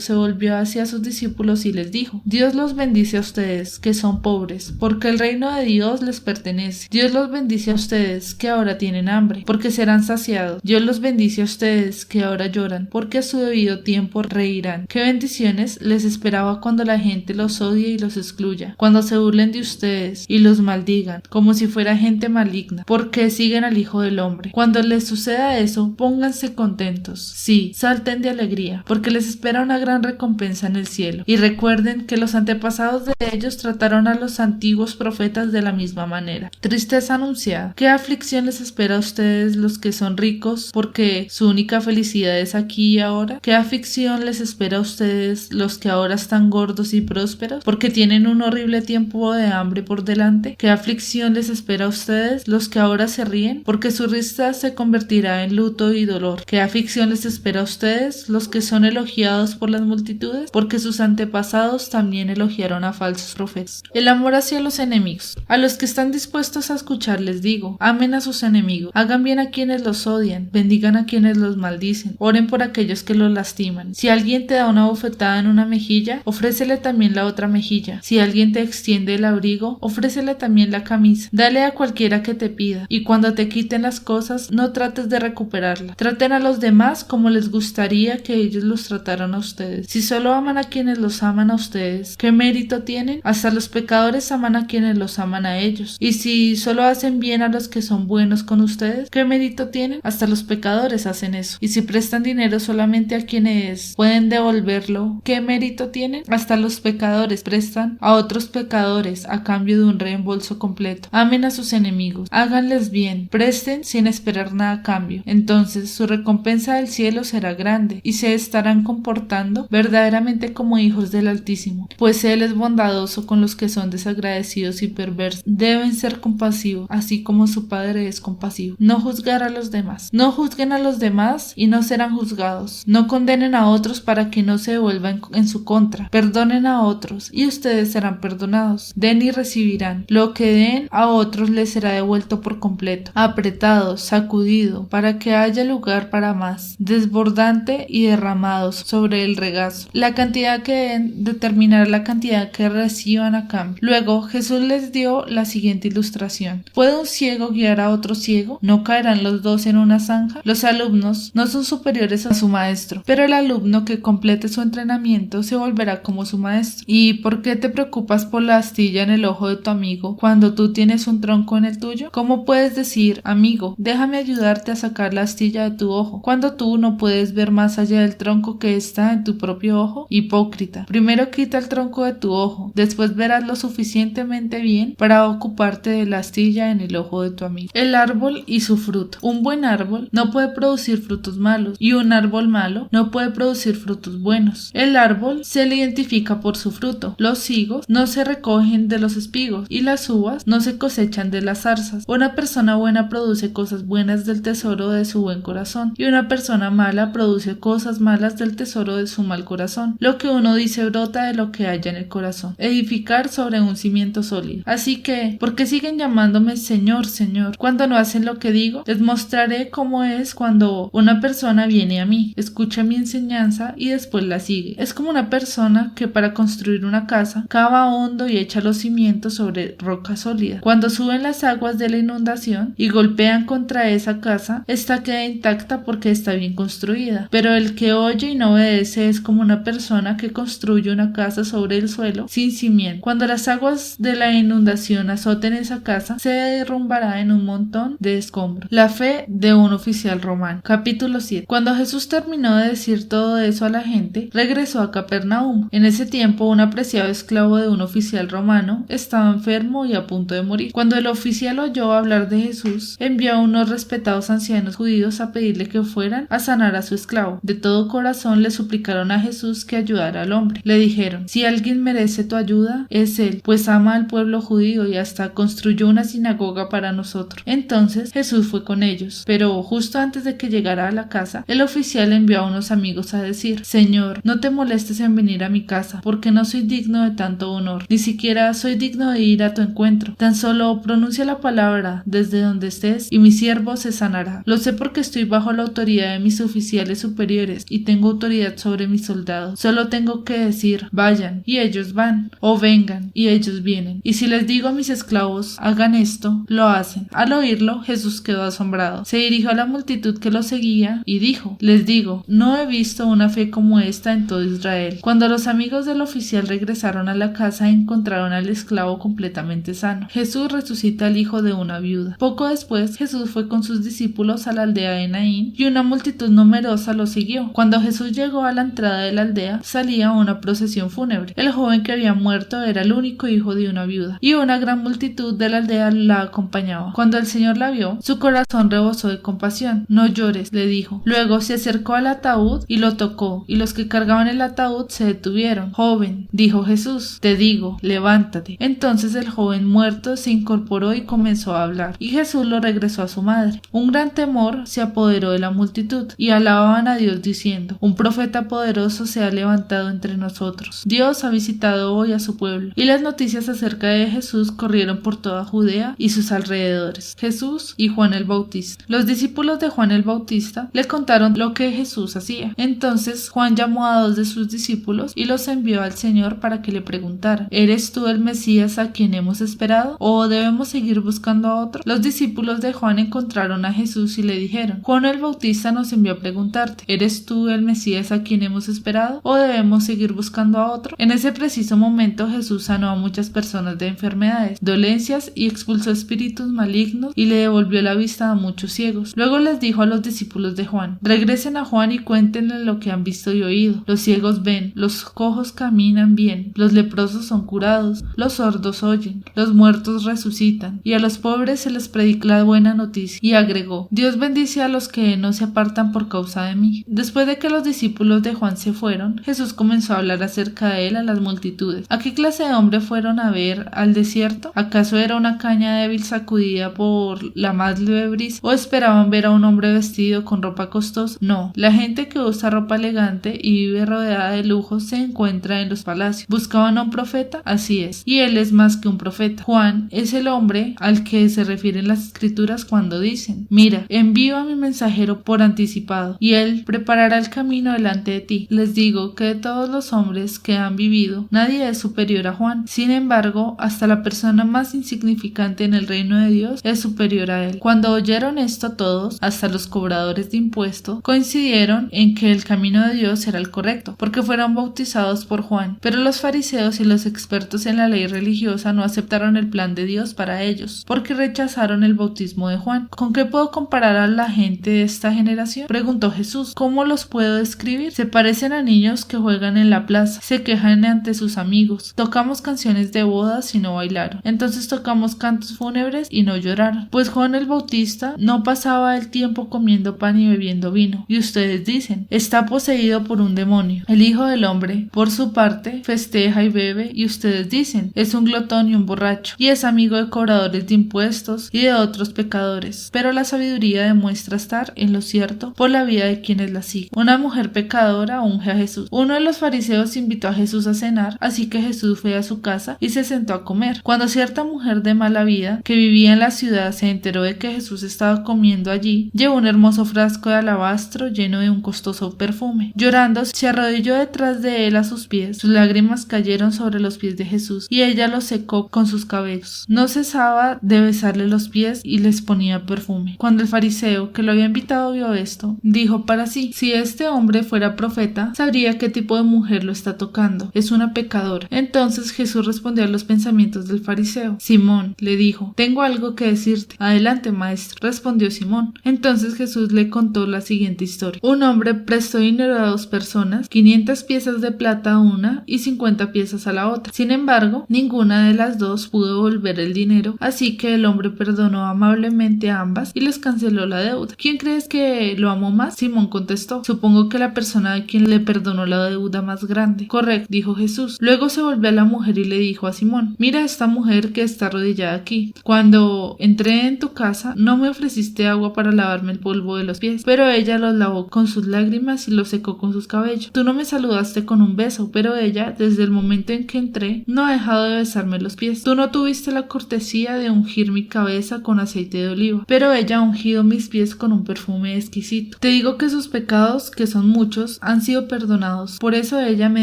Speaker 1: se volvió hacia sus discípulos y les dijo: Dios los bendice a ustedes, que son pobres, porque el reino de Dios les pertenece. Dios los bendice a ustedes, que ahora tienen hambre, porque serán saciados. Dios los bendice a ustedes, que ahora lloran, porque a su debido tiempo reirán. Qué bendiciones les esperaba cuando la gente los odie y los excluya, cuando se burlen de ustedes y los maldigan, como si fuera gente maligna, porque siguen al Hijo del Hombre. Cuando les suceda eso, pónganse contentos. Sí, salten de alegría, porque les espera una gran recompensa en el cielo. Y recuerden que los antepasados de ellos trataron a los antiguos profetas de la misma manera. Tristeza anunciada. ¿Qué aflicción les espera a ustedes los que son ricos, porque su única felicidad es aquí y ahora? ¿Qué aflicción les espera a ustedes los que ahora están gordos y prósperos, porque tienen un horrible tiempo de hambre por delante? ¿Qué aflicción les espera a ustedes los que ahora se ríen, porque su risa se convertirá en luto y dolor? ¿Qué aflicción les espera a ustedes los que son elogiados por las multitudes, porque sus antepasados también elogiaron a falsos profetas? El amor hacia los enemigos. A los que están dispuestos a escuchar les digo: amen a sus enemigos, hagan bien a quienes los odian, bendigan a quienes los maldicen, oren por aquellos que los lastiman. Si alguien te da una bofetada en una mejilla, ofrécele también la otra mejilla. Si alguien te extiende el abrigo, ofrécele también la camisa. Dale a cualquiera que te pida, y cuando te quiten las cosas, no trates de recuperarlas. Traten a los demás como les gustaría que ellos los trataran a ustedes. Si solo aman a quienes los aman a ustedes, ¿qué mérito tienen? Hasta los pecadores aman a quienes los aman a ellos. Y si solo hacen bien a los que son buenos con ustedes, ¿qué mérito tienen? Hasta los pecadores hacen eso. Y si prestan dinero solamente a quienes pueden devolverlo, ¿qué mérito tienen? Hasta los pecadores prestan a otros pecadores a cambio de un reembolso completo. Amen a sus enemigos, háganles bien, presten sin esperar nada a cambio. Entonces su recompensa del cielo será grande, y se estarán comportando verdaderamente como hijos del Altísimo, pues Él es bondadoso con los que son desagradecidos y perversos. Deben ser compasivos, así como su Padre es compasivo. No juzgar a los demás. No juzguen a los demás y no serán juzgados. No condenen a otros para que no se devuelvan en su contra. Perdonen a otros y ustedes serán perdonados. Den y recibirán. Lo que den a otros les será devuelto por completo, apretado, sacudido, para que haya lugar para más, desbordante y derramados sobre el regazo. La cantidad que den determinará la cantidad que reciban a cambio. Luego Jesús les dio la siguiente ilustración: ¿puede un ciego guiar a otro ciego? ¿No caerán los dos en una zanja? Los alumnos no son superiores a su maestro, pero el alumno que complete su entrenamiento se volverá como su maestro. ¿Y por qué te preocupas por la astilla en el ojo de tu amigo cuando tú tienes un tronco en el tuyo? ¿Cómo puedes decir: amigo, déjame ayudarte a sacar la astilla de tu ojo, cuando tú no puedes ver más allá del tronco que está en tu propio ojo? Hipócrita, primero quita el tronco de tu ojo, después verás lo suficientemente bien para ocuparte de la astilla en el ojo de tu amigo. El árbol y su fruto. Un buen árbol no puede producir frutos malos, y un árbol malo no puede producir frutos buenos. El árbol se le identifica por su fruto. Los higos no se recogen de los espigos, y las uvas no se cosechan de las zarzas. Una persona buena produce cosas buenas del tesoro de su buen corazón, y una persona mala produce cosas malas del tesoro de su mal corazón. Lo que uno dice brota de lo que haya en el corazón. Edificar sobre un cimiento sólido. Así que, ¿por qué siguen llamándome Señor, Señor, cuando no hacen lo que digo? Les mostraré cómo es cuando una persona viene a mí, escucha mi enseñanza y después la sigue. Es como una persona que para construir una casa cava hondo y echa los cimientos sobre roca sólida. Cuando suben las aguas de la inundación y golpean contra esa casa, esta queda intacta porque está bien construida. Pero el que oye y no obedece es como una persona que construye una casa sobre el suelo sin cimiento. Cuando las aguas de la inundación azoten esa casa, se derrumbará en un montón de escombros. La fe de un oficial romano. Capítulo 7. Cuando Jesús terminó de decir todo eso a la gente, regresó a Capernaum. En ese tiempo, un apreciado esclavo de un oficial romano estaba enfermo y a punto de morir. Cuando el oficial oyó hablar de Jesús, envió a unos respetados ancianos judíos a pedirle que fueran a sanar a su esclavo. De todo corazón le suplicaron a Jesús que ayudara al hombre. Le dijeron: si alguien merece tu ayuda, es él, pues ama al pueblo judío y hasta construyó una sinagoga para nosotros. Entonces Jesús fue con ellos, pero justo antes de que llegara a la casa, el oficial envió a unos amigos a decir: Señor, no te molestes en venir a mi casa, porque no soy digno de tanto honor, ni siquiera soy digno de ir a tu encuentro. Tan solo pronuncia la palabra desde donde estés y mi siervo se sanará. Lo sé porque estoy bajo la autoridad de mis oficiales superiores y tengo autoridad sobre mis soldados. Solo tengo que decir: vayan, y ellos van, o vengan, y ellos vienen. Y si les digo a mis esclavos: hagan esto, lo hacen. Al oírlo, Jesús quedó asombrado. Se dirigió a la multitud que lo seguía y dijo: les digo, no he visto una fe como esta en todo Israel. Cuando los amigos del oficial regresaron a la casa, encontraron al esclavo completamente sano. Jesús resucita al hijo de una viuda. Poco después, Jesús fue con sus discípulos a la aldea de Naín y una multitud numerosa lo siguió. Cuando Jesús llegó a la entrada de la aldea, salía una procesión fúnebre. El joven que había muerto era el único hijo de una viuda y una gran multitud de la aldea la acompañaba. Cuando el Señor la vio, su corazón rebosó de compasión. No llores, le dijo. Luego se acercó al ataúd y lo tocó, y los que cargaban el ataúd se detuvieron. Joven, dijo Jesús, te digo, levántate. Entonces el joven muerto se incorporó y comenzó a hablar, y Jesús lo regresó a su madre. Un gran temor se apoderó de la multitud, y alababan a Dios diciendo: un profeta poderoso se ha levantado entre nosotros. Dios ha visitado hoy a su pueblo. Y las noticias acerca de Jesús corrieron por toda Judea y sus alrededores. Jesús y Juan el Bautista. Los discípulos de Juan el Bautista le contaron lo que Jesús hacía. Entonces Juan llamó a 2 de sus discípulos y los envió al Señor para que le preguntaran: ¿eres tú el Mesías a quien hemos esperado? ¿O debemos seguir buscando a otro? Los discípulos de Juan encontraron a Jesús y le dijeron: Juan el Bautista nos envió a preguntarte: ¿eres tú el Mesías a quien hemos esperado? ¿O debemos seguir buscando a otro? En ese preciso momento Jesús sanó a muchas personas de enfermedades, dolencias y expulsó espíritus malignos y le devolvió la vista a muchos ciegos. Luego les dijo a los discípulos de Juan: regresen a Juan y cuéntenle lo que han visto y oído. Los ciegos ven, los cojos caminan bien, los leprosos son curados, los sordos oyen, los muertos resucitan, y a los pobres se les predica la buena noticia. Y agregó: Dios bendice a los que no se apartan por causa de mí. Después de que los discípulos de Juan se fueron, Jesús comenzó a hablar acerca de él a las multitudes. ¿A qué clase de hombre fueron a ver al desierto? ¿Acaso era una caña débil sacudida por la más leve brisa? ¿O esperaban ver a un hombre vestido con ropa costosa? No, la gente que usa ropa elegante y vive rodeada de lujos se encuentra en los palacios. ¿Buscaban a un profeta? Así es, y él es más que un profeta. Juan es el hombre al que se refieren las escrituras cuando dicen: mira, envío a mi mensajero por anticipado, y él preparará el camino delante de ti. Les digo que de todos los hombres que han vivido, nadie es superior a Juan. Sin embargo, hasta la persona más insignificante en el reino de Dios es superior a él. Cuando oyeron esto, todos, hasta los cobradores de impuestos, coincidieron en que el camino de Dios era el correcto, porque fueron bautizados por Juan. Pero los fariseos y los expertos en la ley religiosa no aceptaron el plan de Dios para ellos, porque rechazaron el bautismo de Juan. ¿Con qué puedo comparar a la gente de esta generación?, preguntó Jesús. ¿Cómo los puedo describir? Se parecen a niños que juegan en la plaza, se quejan ante sus amigos. Tocamos canciones de bodas y no bailaron. Entonces tocamos cantos fúnebres y no lloraron. Pues Juan el Bautista no pasaba el tiempo comiendo pan y bebiendo vino. Y ustedes dicen: está poseído por un demonio. El Hijo del Hombre, por su parte, festeja y bebe, y ustedes dicen: es un glotón y un borracho, y es amigo de cobradores de impuestos y de otros pecadores. Pero la sabiduría demuestra estar en lo cierto por la vida de quienes la siguen. Una mujer pecadora unge a Jesús. Uno de los fariseos invitó a Jesús a cenar, así que Jesús fue a su casa y se sentó a comer. Cuando cierta mujer de mala vida que vivía en la ciudad se enteró de que Jesús estaba comiendo allí, llevó un hermoso frasco de alabastro lleno de un costoso perfume. Llorando, se arrodilló detrás de él a sus pies. Sus lágrimas cayeron sobre los pies de Jesús y ella los secó con sus cabellos. No cesaba de besarle los pies y les ponía perfume. Cuando el fariseo que lo había invitado vio esto, dijo para sí: si este hombre fuera profeta, sabría qué tipo de mujer lo está tocando. Es una pecadora. Entonces Jesús respondió a los pensamientos del fariseo. Simón, le dijo, tengo algo que decirte. Adelante, maestro, respondió Simón. Entonces Jesús le contó la siguiente historia. Un hombre prestó dinero a 2 personas, 500 piezas de plata a una y 50 piezas a la otra. Sin embargo, ninguna de las dos pudo devolver el dinero, así que el hombre perdonó amablemente a ambas y les canceló la deuda. ¿Quién crees que lo amó más? Simón contestó: supongo que la persona a quien le perdonó la deuda más grande. Correcto, dijo Jesús. Luego se volvió a la mujer y le dijo a Simón: mira esta mujer que está arrodillada aquí. Cuando entré en tu casa no me ofreciste agua para lavarme el polvo de los pies, pero ella los lavó con sus lágrimas y los secó con sus cabellos. Tú no me saludaste con un beso, pero ella, desde el momento en que entré, no ha dejado de besarme los pies. Tú no tuviste la cortesía de ungir mi cabeza con aceite de oliva, pero ella ha ungido mis pies con un perfume exquisito. Te digo que sus pecados, que son muchos, han sido perdonados. Por eso ella me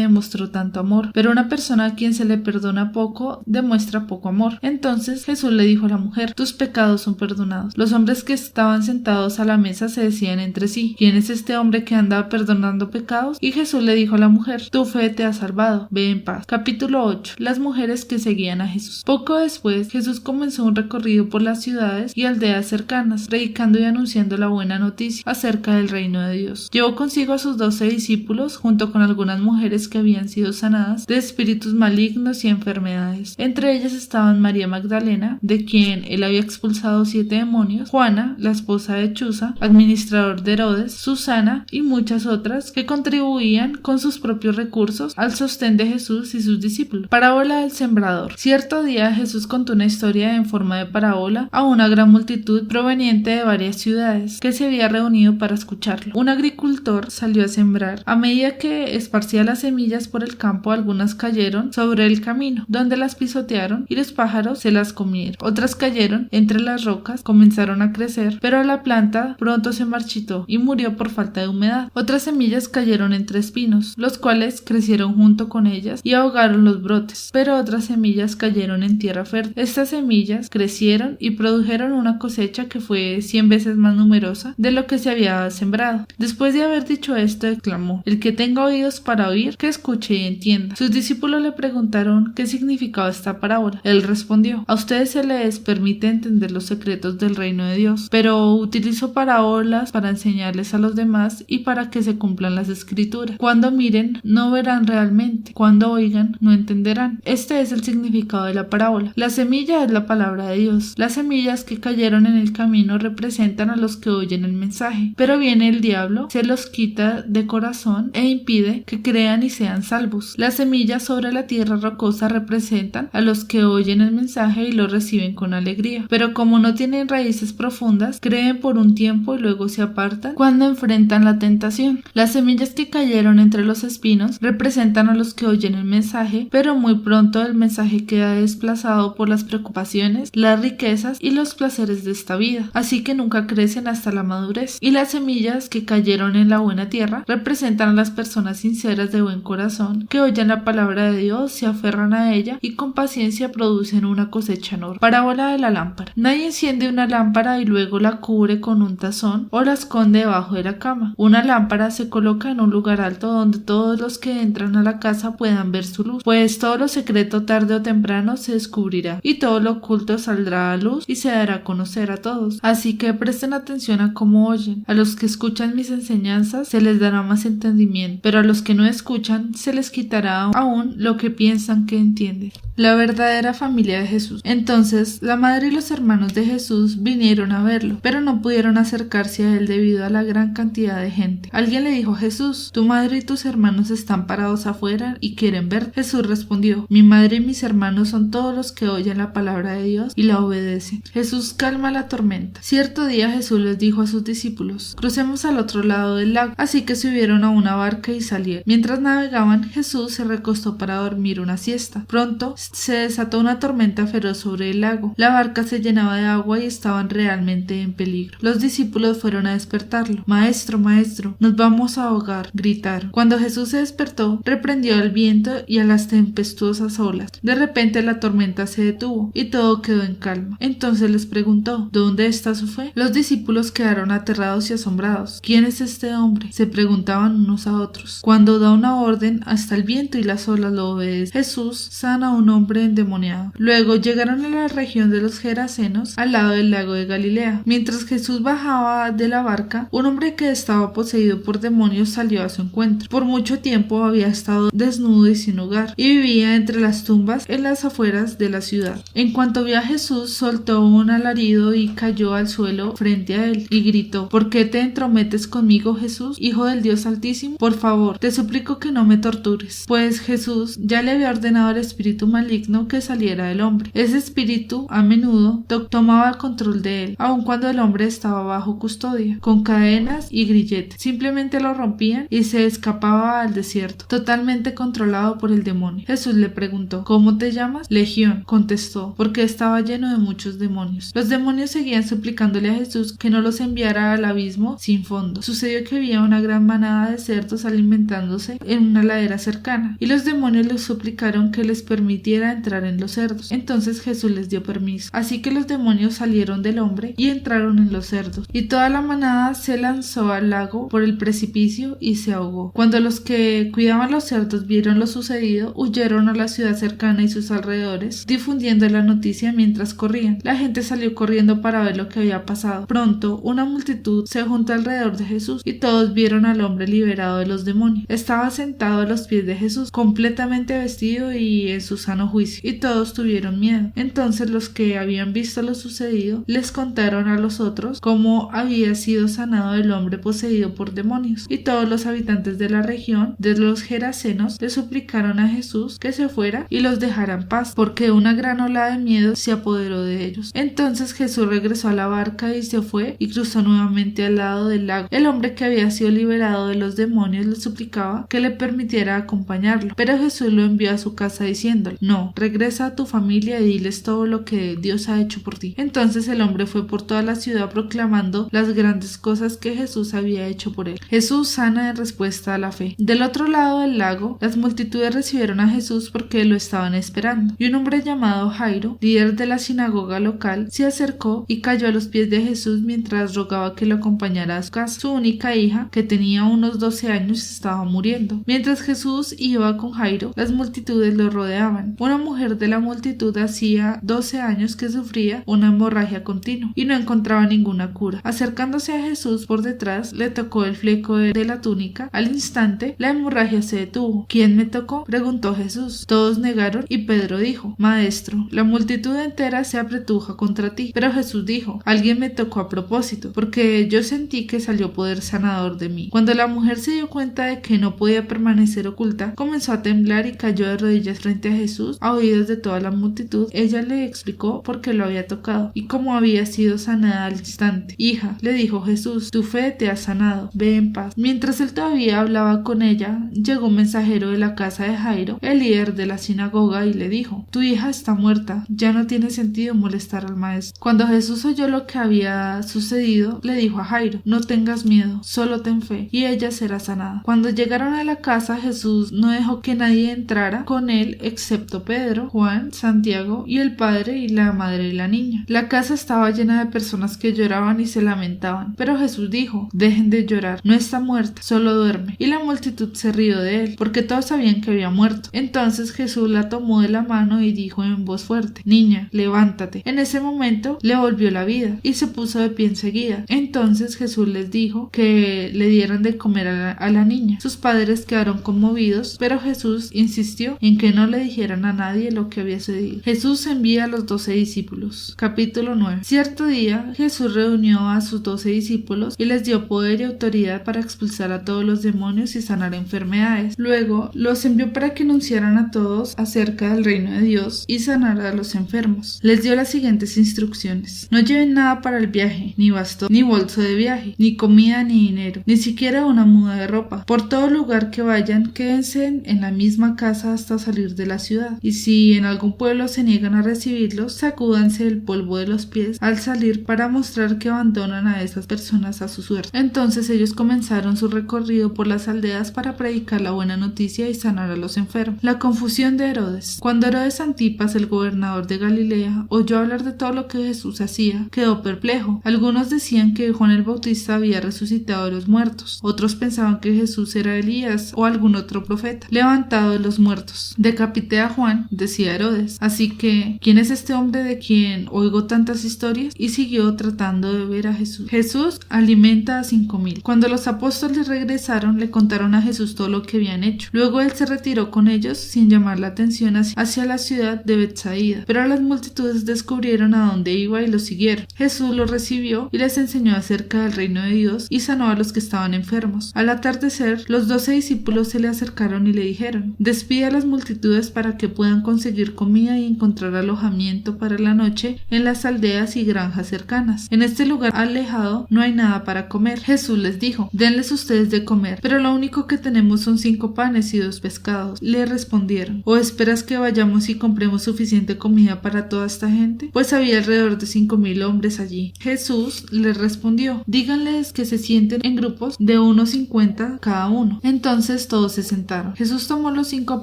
Speaker 1: demostró tanto amor. Pero una persona a quien se le perdona poco, demuestra poco amor. Entonces Jesús le dijo a la mujer: tus pecados son perdonados. Los hombres que estaban sentados a la mesa se decían entre sí: ¿quién es este hombre que anda perdonando pecados? Y Jesús le dijo a la mujer: tu fe te ha salvado, ve en paz. Capítulo 8. Las mujeres que seguían a Jesús. Poco después, Jesús comenzó un recorrido por las ciudades y aldeas cercanas, predicando y anunciando la buena noticia acerca del reino de Dios. Llevó consigo a sus 12 discípulos, junto con algunas mujeres que habían sido sanadas de espíritus malignos y enfermedades. Entre ellas estaban María Magdalena, de quien él había expulsado 7 demonios, Juana, la esposa de Chuza, administrador de Herodes, Susana y muchas otras que contribuían con sus propios recursos al sostén de Jesús y sus discípulos. Parábola del sembrador. Cierto día Jesús contó una historia en forma de parábola a una gran multitud proveniente de varias ciudades que se había reunido para escucharlo. Un agricultor salió a sembrar. A medida que esparcía las semillas por el campo, algunas cayeron sobre el camino, donde las pisotearon y los pájaros se las comieron. Otras cayeron entre las rocas, comenzaron a crecer, pero la planta pronto se marchitó y murió por falta de humedad. Otras semillas cayeron entre espinos, los cuales crecieron junto con ellas y ahogaron los brotes, pero otras semillas cayeron en tierra fértil. Estas semillas crecieron y produjeron una cosecha que fue 100 veces más numerosa de lo que se había sembrado. Después de haber dicho esto, exclamó: el que tenga oídos para oír, que escuche y entienda. Sus discípulos le preguntaron qué significaba esta parábola. Él respondió: a ustedes se les permite entender los secretos del reino de Dios, pero utilizo parábolas para enseñarles a los demás y para que se cumplan las escrituras. Cuando miren, no verán realmente. Cuando oigan, no entenderán. Este es el significado de la parábola. La semilla es la palabra de Dios. Las semillas que cayeron en el camino representan a los que oyen el mensaje, pero viene el diablo, se los quita de corazón e impide que crean y sean salvos. Las semillas sobre la tierra rocosa representan a los que oyen el mensaje y lo reciben con alegría, pero como no tienen raíces profundas, creen por un tiempo y luego se apartan cuando enfrentan la tentación. Las semillas que cayeron entre los espinos representan a los que oyen el mensaje, pero muy pronto el mensaje queda desplazado por las preocupaciones, las riquezas y los placeres de esta vida, así que nunca crecen hasta la madurez. Y las semillas que cayeron en la buena tierra representan a las personas sinceras de buen corazón, que oyen la palabra de Dios, se aferran a ella y con paciencia producen una cosecha enorme. Parábola de la lámpara. Nadie enciende una lámpara y luego la cubre con un tazón o la esconde debajo de la cama. Una lámpara se coloca en un lugar alto donde todos los que entran a la casa puedan ver su luz, pues todo lo secreto tarde o temprano se descubrirá y todo lo oculto saldrá a luz y se dará a conocer a todos. Así que presten atención a cómo oyen. A los que escuchan mis enseñanzas se les dará más entendimiento, pero a los que no escuchan se les quitará aún lo que piensan que entienden. La verdadera familia de Jesús. Entonces la madre y los hermanos de Jesús vinieron a verlo, pero no pudieron acercarse a él debido a la gran cantidad de gente. Alguien le dijo a Jesús: tu madre y tus hermanos están parados afuera y quieren ver. Jesús respondió: mi madre y mis hermanos son todos los que oyen la palabra de Dios y la obedecen. Jesús calma la tormenta. Cierto día Jesús les dijo a sus discípulos: crucemos al otro lado del lago. Así que subieron a una barca y salieron. Mientras navegaban, Jesús se recostó para dormir una siesta. Pronto se desató una tormenta feroz sobre el lago. La barca se llenaba de agua y estaban realmente en peligro. Los discípulos fueron a despertarlo. Maestro, maestro, nos vamos a ahogar, gritaron. Cuando Jesús se despertó, reprendió al viento y a las tempestuosas olas. De repente la tormenta se detuvo y todo quedó en calma. Entonces les preguntó, ¿dónde está su fe? Los discípulos quedaron aterrados y asombrados. ¿Quién es este hombre?, se preguntaban unos a otros. Cuando da una orden, hasta el viento y las olas lo obedecen. Jesús sana a un hombre endemoniado. Luego llegaron a la región de los Gerasenos, al lado del lago de Galilea. Mientras Jesús bajaba de la barca, un hombre que estaba poseído por demonios salió a su encuentro. Por mucho tiempo había estado desnudo y sin hogar, y vivía entre las tumbas en las afueras de la ciudad. En cuanto vio a Jesús, soltó un alarido y cayó al suelo frente a él, y gritó, ¿por qué te entrometes conmigo, Jesús, Hijo del Dios Altísimo? Por favor, te suplico que no me tortures. Pues Jesús ya le había ordenado al espíritu maligno que saliera del hombre. Ese espíritu, a menudo, tomaba el control de él, aun cuando el hombre estaba bajo custodia, con cadenas y grilletes. Simplemente lo rompían y se escapaba al desierto, totalmente controlado por el demonio. Jesús le preguntó, ¿cómo te llamas? Legión, contestó, porque estaba lleno de muchos demonios. Los demonios seguían suplicándole a Jesús que no los enviara al abismo sin fondo. Sucedió que había una gran manada de cerdos alimentándose en una ladera cercana, y los demonios les suplicaron que les permitiera entrar en los cerdos. Entonces Jesús les dio permiso. Así que los demonios salieron del hombre y entraron en los cerdos, y toda la manada se lanzó al lago por el precipicio y se ahogó. Cuando los que cuidaban los cerdos vieron lo sucedido, huyeron a la ciudad cercana y sus alrededores, difundiendo la noticia mientras corrían. La gente salió corriendo para ver lo que había pasado. Pronto, una multitud se juntó alrededor de Jesús y todos vieron al hombre liberado de los demonios. Estaba sentado a los pies de Jesús, completamente vestido y en su sano juicio, y todos tuvieron miedo. Entonces los que habían visto lo sucedido les contaron a los otros cómo había sido sanado el hombre poseído por demonios, y todos los habitantes de la región de los Gerasenos le suplicaron a Jesús que se fuera y los dejara en paz, porque una gran ola de miedo se apoderó de ellos. Entonces Jesús regresó a la barca y se fue y cruzó nuevamente al lado del lago. El hombre que había sido liberado de los demonios le suplicaba que le permitiera acompañarlo, pero Jesús lo envió a su casa diciéndole, no, regresa a tu familia y diles todo lo que Dios ha hecho por ti. Entonces el hombre fue por toda la ciudad proclamando las grandes cosas que Jesús había hecho por él. Jesús sana en respuesta a la fe. Del otro lado del lago, las multitudes recibieron a Jesús porque lo estaban esperando, y un hombre llamado Jairo, líder de la sinagoga local, se acercó y cayó a los pies de Jesús mientras rogaba que lo acompañara a su casa. Su única hija, que tenía unos 12 años, estaba muriendo. Mientras Jesús iba con Jairo, las multitudes lo rodeaban. Una mujer de la multitud hacía 12 años que sufría una hemorragia continua y no encontraba ninguna cura. Acercándose a Jesús por detrás, le tocó el fleco de la túnica. Al instante, la hemorragia se detuvo. ¿Quién me tocó?, preguntó Jesús. Todos negaron y Pedro dijo, Maestro, la multitud entera se apretuja contra ti. Pero Jesús dijo, alguien me tocó a propósito, porque yo sentí que salió poder sanador de mí. Cuando la mujer se dio cuenta de que no podía permanecer oculta, comenzó a temblar y cayó de rodillas frente a Jesús, a oídos de toda la multitud. Ella le explicó por qué lo había tocado y cómo había sido sanada al instante. Hija, le dijo Jesús, tu fe te ha sanado, ve en paz. Mientras él todavía hablaba con ella, llegó un mensajero de la casa de Jairo, el líder de la sinagoga, y le dijo, tu hija está muerta, ya no tiene sentido molestar al maestro. Cuando Jesús oyó lo que había sucedido, le dijo a Jairo, no tengas miedo, solo ten fe, y ella será sanada. Cuando llegaron a la casa, Jesús no dejó que nadie entrara con él excepto Pedro, Juan, Santiago y el padre y la madre de la niña. La casa estaba llena de personas que lloraban y se lamentaban, pero Jesús dijo, dejen de llorar, no está muerta, solo duerme. Y la multitud se rió de él, porque todos sabían que había muerto. Entonces Jesús la tomó de la mano y dijo en voz fuerte, niña, levántate. En ese momento le volvió la vida y se puso de pie enseguida. Entonces Jesús les dijo que le dieran de comer a la niña. Sus padres quedaron conmovidos, pero Jesús insistió en que no le dijeran a nadie lo que había sucedido. Jesús envía a los 12 discípulos. Capítulo 9. Cierto día Jesús reunió a sus 12 discípulos y les dio poder y autoridad para expulsar a todos los demonios y sanar enfermedades. Luego los envió para que anunciaran a todos acerca del reino de Dios y sanar a los enfermos. Les dio las siguientes instrucciones: no lleven nada para el viaje, ni bastón, ni bolso de viaje, ni comida ni dinero, ni siquiera una muda de ropa. Por todo lugar que vayan, quédense en la misma casa hasta salir de la ciudad. Y si en algún pueblo se niegan a recibirlos, sacúdanse el polvo de los pies al salir para mostrar que abandonan a esas personas a su suerte. Entonces ellos comenzaron su recorrido por las aldeas para predicar la buena noticia y sanar a los enfermos. La confusión de Herodes. Cuando Herodes Antipas, el gobernador de Galilea, oyó hablar de todo lo que Jesús hacía, quedó perplejo. Algunos decían que Juan el Bautista había resucitado de los muertos, otros pensaban que Jesús era Elías o algún otro profeta levantado de los muertos. Decapité a Juan, decía Herodes, así que ¿quién es este hombre de quien oigo tantas historias? Y siguió tratando de ver a Jesús. Jesús alimenta a 5,000. Cuando los apóstoles regresaron, le contaron a Jesús todo lo que habían hecho. Luego él se retiró con ellos sin llamar la atención hacia la ciudad de Betsaida, pero las multitudes descubrieron a dónde iba y lo siguieron. Jesús los recibió y les enseñó acerca del reino de Dios y sanó a los que estaban enfermos. Al atardecer, los 12 discípulos se le acercaron y le dijeron: despide a las multitudes para que puedan conseguir comida y encontrar alojamiento para la noche en las aldeas y granjas cercanas. En este lugar alejado no hay nada para comer. Jesús les dijo: denles ustedes de comer. Pero lo único que tenemos son 5 panes y 2 pescados. Le respondieron: ¿o esperas que vayamos y compremos suficiente comida para toda esta gente? Pues había alrededor de 5,000 hombres allí. Jesús les respondió: díganles que se sienten en grupos de unos 50 cada uno. Entonces todos se sentaron. Jesús tomó los 5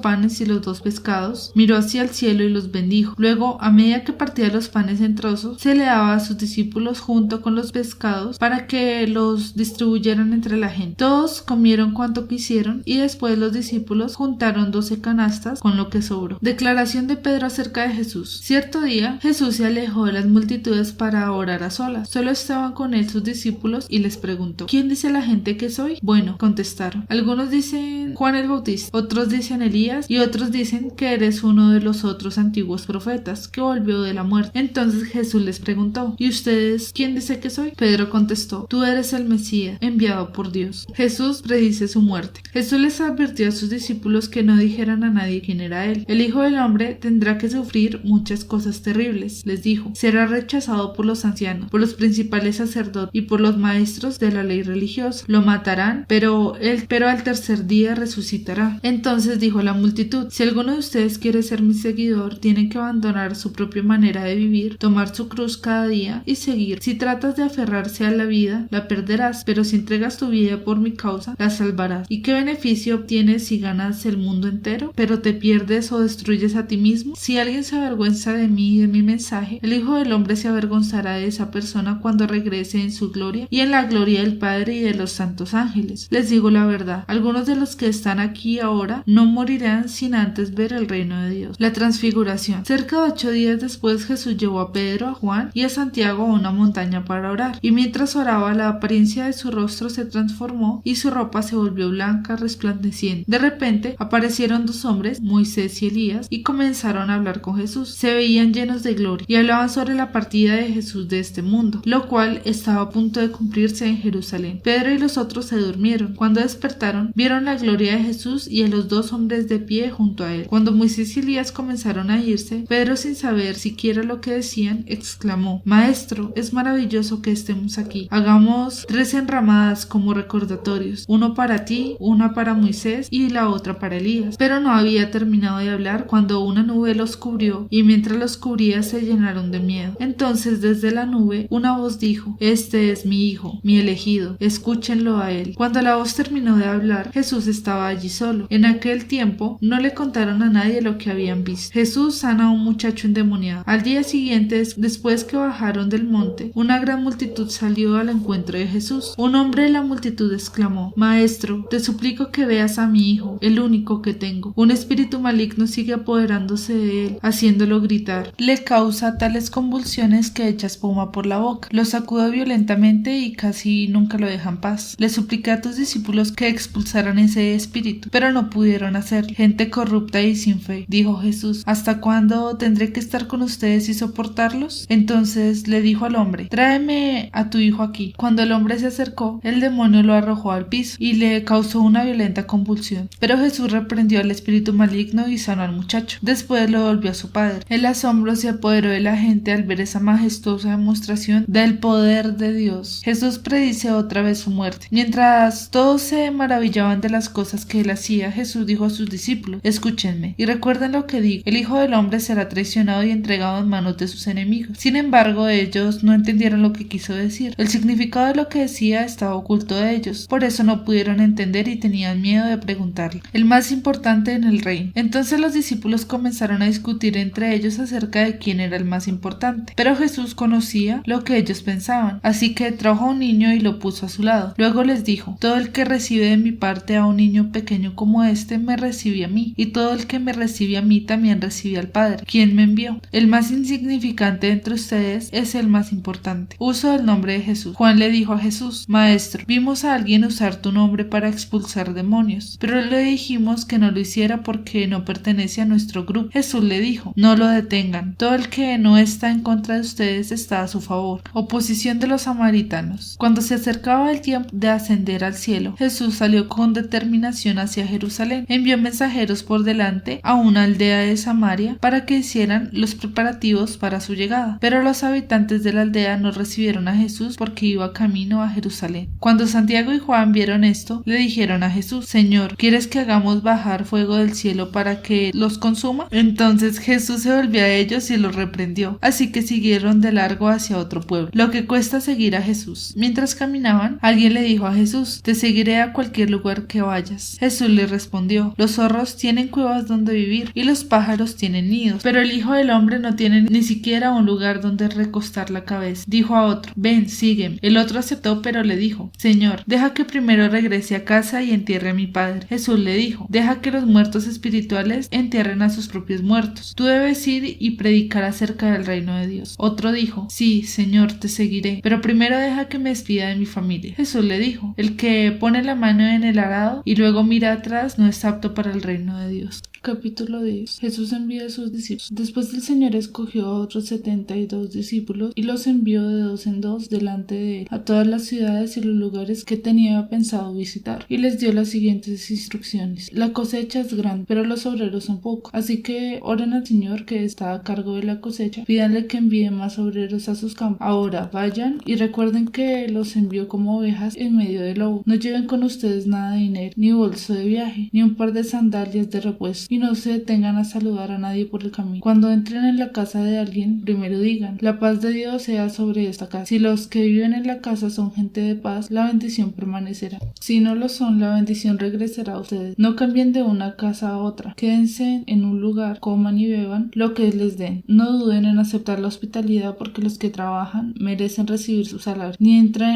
Speaker 1: panes y los 2 pescados, miró hacia el cielo y los bendijo. Luego, a medida que partía los panes en trozos, se le daba a sus discípulos junto con los pescados para que los distribuyeran entre la gente. Todos comieron cuanto quisieron y después los discípulos juntaron 12 canastas con lo que sobró. Declaración de Pedro acerca de Jesús. Cierto día, Jesús se alejó de las multitudes para orar a solas. Solo estaban con él sus discípulos y les preguntó: ¿quién dice la gente que soy? Bueno, contestaron. Algunos dicen Juan el Bautista, otros dicen Elías y otros dicen que eres uno de los otros antiguos profetas que volvió de la muerte. Entonces Jesús les preguntó: ¿y ustedes quién dice que soy? Pedro contestó: tú eres el Mesías, enviado por Dios. Jesús predice su muerte. Jesús les advirtió a sus discípulos que no dijeran a nadie quién era él. El Hijo del Hombre tendrá que sufrir muchas cosas terribles, les dijo. Será rechazado por los ancianos, por los principales sacerdotes y por los maestros de la ley religiosa. Lo matarán, pero al tercer día resucitará. Entonces dijo a la multitud: si alguno de ustedes quiere ser mi seguidor, tiene que abandonar su propia manera de vivir, tomar su cruz cada día y seguir. Si tratas de aferrarse a la vida, la perderás, pero si entregas tu vida por mi causa, la salvarás. ¿Y qué beneficio obtienes si ganas el mundo entero, pero te pierdes o destruyes a ti mismo? Si alguien se avergüenza de mí y de mi mensaje, el Hijo del Hombre se avergonzará de esa persona cuando regrese en su gloria y en la gloria del Padre y de los santos ángeles. Les digo la verdad, algunos de los que están aquí ahora no morirán sin antes ver el reino de Dios. La transfiguración. Cerca de 8 días después, Jesús llevó a Pedro, a Juan y a Santiago a una montaña para orar, y mientras oraba, la apariencia de su rostro se transformó y su ropa se volvió blanca, resplandeciente. De repente aparecieron 2 hombres, Moisés y Elías, y comenzaron a hablar con Jesús. Se veían llenos de gloria y hablaban sobre la partida de Jesús de este mundo, lo cual estaba a punto de cumplirse en Jerusalén. Pedro y los otros se durmieron. Cuando despertaron, vieron la gloria de Jesús y a los 2 hombres de pie junto a él. Cuando Moisés y Elías comenzaron a irse, Pedro, sin saber siquiera lo que decían, exclamó: Maestro, es maravilloso que estemos aquí. Hagamos 3 enramadas como recordatorios, uno para ti, una para Moisés y la otra para Elías. Pero no había terminado de hablar cuando una nube los cubrió, y mientras los cubría se llenaron de miedo. Entonces desde la nube una voz dijo: Este es mi Hijo, mi elegido, escúchenlo a él. Cuando la voz terminó de hablar, Jesús estaba allí solo. En aquel tiempo no le contaron a nadie lo que habían visto. Jesús sana a un muchacho endemoniado. Al día siguiente, después que bajaron del monte, una gran multitud salió al encuentro de Jesús. Un hombre de la multitud exclamó: Maestro, te suplico que veas a mi hijo, el único que tengo. Un espíritu maligno sigue apoderándose de él, haciéndolo gritar. Le causa tales convulsiones que echa espuma por la boca. Lo sacude violentamente y casi nunca lo deja en paz. Le supliqué a tus discípulos que expulsaran ese espíritu, pero no pudieron hacerlo. Gente corrupta y sin fe, dijo Jesús. ¿Hasta cuándo tendré que estar con ustedes y soportarlos? Entonces le dijo al hombre: Tráeme a tu hijo aquí. Cuando el hombre se acercó, el demonio lo arrojó al piso y le causó una violenta convulsión. Pero Jesús reprendió al espíritu maligno y sanó al muchacho. Después lo devolvió a su padre. El asombro se apoderó de la gente al ver esa majestuosa demostración del poder de Dios. Jesús predice otra vez su muerte. Mientras todos se maravillaban de las cosas cosas que él hacía, Jesús dijo a sus discípulos: escúchenme y recuerden lo que digo. El Hijo del Hombre será traicionado y entregado en manos de sus enemigos. Sin embargo, ellos no entendieron lo que quiso decir. El significado de lo que decía estaba oculto de ellos, por eso no pudieron entender y tenían miedo de preguntarle. El más importante en el reino. Entonces los discípulos comenzaron a discutir entre ellos acerca de quién era el más importante. Pero Jesús conocía lo que ellos pensaban, así que trajo a un niño y lo puso a su lado. Luego les dijo: todo el que recibe de mi parte a un niño pequeño como este me recibe a mí, y todo el que me recibe a mí también recibe al Padre, quien me envió. El más insignificante entre ustedes es el más importante. Uso el nombre de Jesús. Juan le dijo a Jesús: Maestro, vimos a alguien usar tu nombre para expulsar demonios, pero le dijimos que no lo hiciera porque no pertenece a nuestro grupo. Jesús le dijo: no lo detengan. Todo el que no está en contra de ustedes está a su favor. Oposición de los samaritanos. Cuando se acercaba el tiempo de ascender al cielo, Jesús salió con determinación hacia Jerusalén. Envió mensajeros por delante a una aldea de Samaria para que hicieran los preparativos para su llegada. Pero los habitantes de la aldea no recibieron a Jesús porque iba camino a Jerusalén. Cuando Santiago y Juan vieron esto, le dijeron a Jesús: Señor, ¿quieres que hagamos bajar fuego del cielo para que los consuma? Entonces Jesús se volvió a ellos y los reprendió. Así que siguieron de largo hacia otro pueblo. Lo que cuesta seguir a Jesús. Mientras caminaban, alguien le dijo a Jesús: te seguiré a cualquier lugar que vayas. Jesús le respondió: los zorros tienen cuevas donde vivir y los pájaros tienen nidos, pero el Hijo del Hombre no tiene ni siquiera un lugar donde recostar la cabeza. Dijo a otro: ven, sígueme. El otro aceptó, pero le dijo: Señor, deja que primero regrese a casa y entierre a mi padre. Jesús le dijo: deja que los muertos espirituales entierren a sus propios muertos. Tú debes ir y predicar acerca del reino de Dios. Otro dijo: sí, Señor, te seguiré, pero primero deja que me despida de mi familia. Jesús le dijo: el que pone la mano en el arado y luego mira atrás no es apto para el reino de Dios. Capítulo 10. Jesús envía a sus discípulos. Después el Señor escogió a otros 72 discípulos y los envió de dos en dos delante de él a todas las ciudades y los lugares que tenía pensado visitar, y les dio las siguientes instrucciones: la cosecha es grande, pero los obreros son pocos, así que oren al Señor que está a cargo de la cosecha, pídanle que envíe más obreros a sus campos. Ahora vayan y recuerden que los envió como ovejas en medio del lobo. No lleven con ustedes nada de dinero, ni bolso de viaje, ni un par de sandalias de repuesto, y no se detengan a saludar a nadie por el camino. Cuando entren en la casa de alguien, primero digan: la paz de Dios sea sobre esta casa. Si los que viven en la casa son gente de paz, la bendición permanecerá. Si no lo son, la bendición regresará a ustedes. No cambien de una casa a otra. Quédense en un lugar, coman y beban lo que les den. No duden en aceptar la hospitalidad, porque los que trabajan merecen recibir su salario.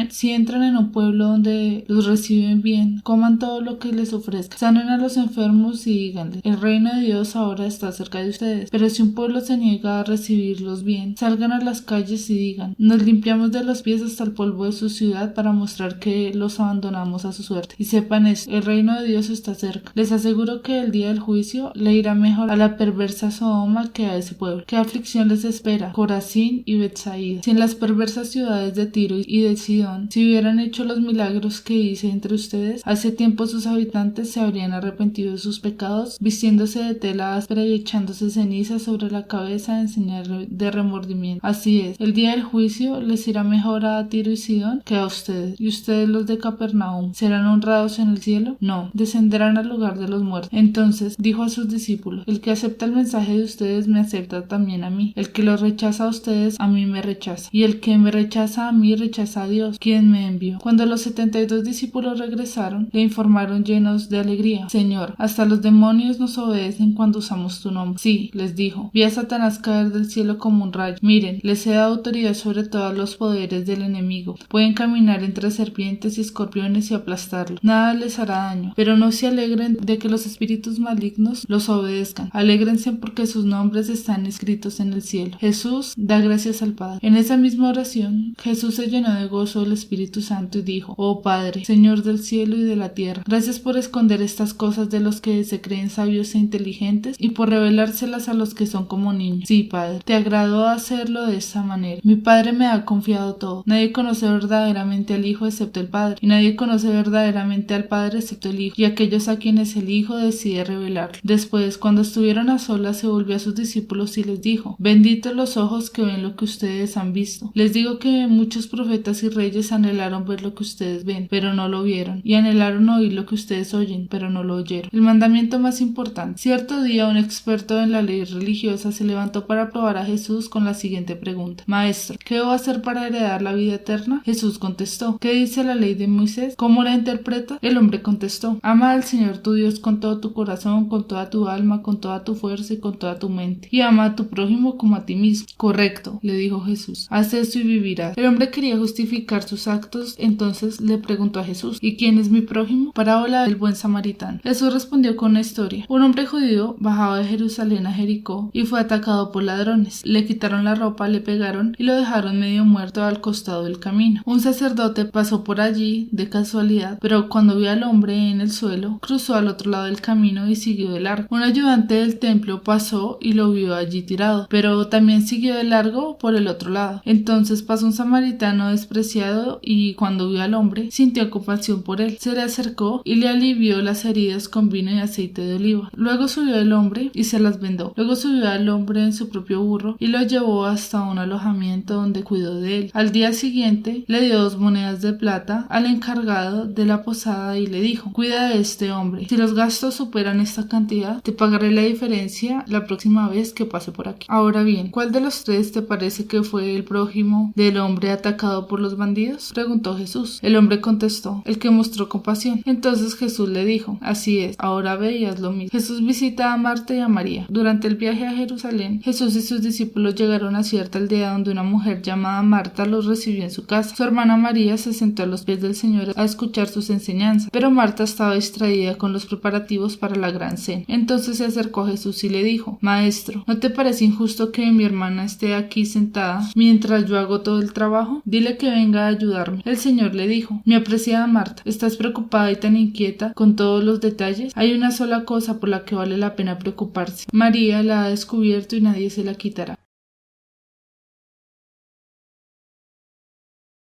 Speaker 1: Si entran en un pueblo donde los reciben bien, coman todo lo que les ofrezcan. Sanen a los enfermos y díganles: el reino de Dios ahora está cerca de ustedes. Pero si un pueblo se niega a recibirlos bien, salgan a las calles y digan: nos limpiamos de los pies hasta el polvo de su ciudad para mostrar que los abandonamos a su suerte. Y sepan esto: el reino de Dios está cerca. Les aseguro que el día del juicio le irá mejor a la perversa Sodoma que a ese pueblo. ¿Qué aflicción les espera, Corazín y Betsaida? Si en las perversas ciudades de Tiro y de Sidón se hubieran hecho los milagros que hice entre ustedes, hace tiempo sus habitantes se habrían arrepentido de sus pecados, vistiéndose de tela áspera y echándose ceniza sobre la cabeza en señal de remordimiento. Así es, el día del juicio les irá mejor a Tiro y Sidón que a ustedes. ¿Y ustedes, los de Capernaum, serán honrados en el cielo? No, descenderán al lugar de los muertos. Entonces dijo a sus discípulos: el que acepta el mensaje de ustedes me acepta también a mí. El que los rechaza a ustedes, a mí me rechaza. Y el que me rechaza a mí, rechaza a Dios, quien me envió. Cuando los 72 discípulos regresaron, le informaron llenos de alegría: Señor, hasta los demonios nos obedecen cuando usamos tu nombre. Sí, les dijo, vi a Satanás caer del cielo como un rayo. Miren, les he dado autoridad sobre todos los poderes del enemigo. Pueden caminar entre serpientes y escorpiones y aplastarlos. Nada les hará daño. Pero no se alegren de que los espíritus malignos los obedezcan. Alégrense porque sus nombres están escritos en el cielo. Jesús da gracias al Padre. En esa misma oración, Jesús se llenó de gozo del Espíritu Santo y dijo: oh Padre, Señor del cielo y de la tierra, gracias por esconder estas cosas de los que se creen sabios sabios e inteligentes y por revelárselas a los que son como niños. Sí, Padre, te agradó hacerlo de esta manera. Mi Padre me ha confiado todo. Nadie conoce verdaderamente al Hijo excepto el Padre, y nadie conoce verdaderamente al Padre excepto el Hijo, y aquellos a quienes el Hijo decide revelarlo. Después, cuando estuvieron a solas, se volvió a sus discípulos y les dijo: benditos los ojos que ven lo que ustedes han visto. Les digo que muchos profetas y reyes anhelaron ver lo que ustedes ven, pero no lo vieron, y anhelaron oír lo que ustedes oyen, pero no lo oyeron. El mandamiento más importante. Cierto día, un experto en la ley religiosa se levantó para probar a Jesús con la siguiente pregunta: Maestro, ¿qué debo hacer para heredar la vida eterna? Jesús contestó: ¿qué dice la ley de Moisés? ¿Cómo la interpreta? El hombre contestó: ama al Señor tu Dios con todo tu corazón, con toda tu alma, con toda tu fuerza y con toda tu mente, y ama a tu prójimo como a ti mismo. Correcto, le dijo Jesús, haz esto y vivirás. El hombre quería justificar sus actos, entonces le preguntó a Jesús: ¿y quién es mi prójimo? Parábola del buen samaritano. Jesús respondió con una historia. Un hombre judío bajaba de Jerusalén a Jericó y fue atacado por ladrones. Le quitaron la ropa, le pegaron y lo dejaron medio muerto al costado del camino. Un sacerdote pasó por allí de casualidad, pero cuando vio al hombre en el suelo, cruzó al otro lado del camino y siguió de largo. Un ayudante del templo pasó y lo vio allí tirado, pero también siguió de largo por el otro lado. Entonces pasó un samaritano despreciado y cuando vio al hombre, sintió compasión por él. Se le acercó y le alivió las heridas con vino y aceite de oliva. Luego subió el hombre y se las vendó. Luego subió al hombre en su propio burro y lo llevó hasta un alojamiento donde cuidó de él. Al día siguiente le dio 2 monedas de plata al encargado de la posada y le dijo: cuida de este hombre. Si los gastos superan esta cantidad, te pagaré la diferencia la próxima vez que pase por aquí. Ahora bien, ¿cuál de los 3 te parece que fue el prójimo del hombre atacado por los bandidos? Preguntó Jesús. El hombre contestó: el que mostró compasión. Entonces Jesús le dijo: así es, ahora ve y haz lo mismo. Jesús visita a Marta y a María. Durante el viaje a Jerusalén, Jesús y sus discípulos llegaron a cierta aldea donde una mujer llamada Marta los recibió en su casa. Su hermana María se sentó a los pies del Señor a escuchar sus enseñanzas, pero Marta estaba distraída con los preparativos para la gran cena. Entonces se acercó a Jesús y le dijo: Maestro, ¿no te parece injusto que mi hermana esté aquí sentada mientras yo hago todo el trabajo? Dile que venga a ayudarme. El Señor le dijo: mi apreciada Marta, ¿estás preocupada y tan inquieta con todos los detalles? Hay una sola cosa por la que vale la pena preocuparse. María la ha descubierto y nadie se la quitará.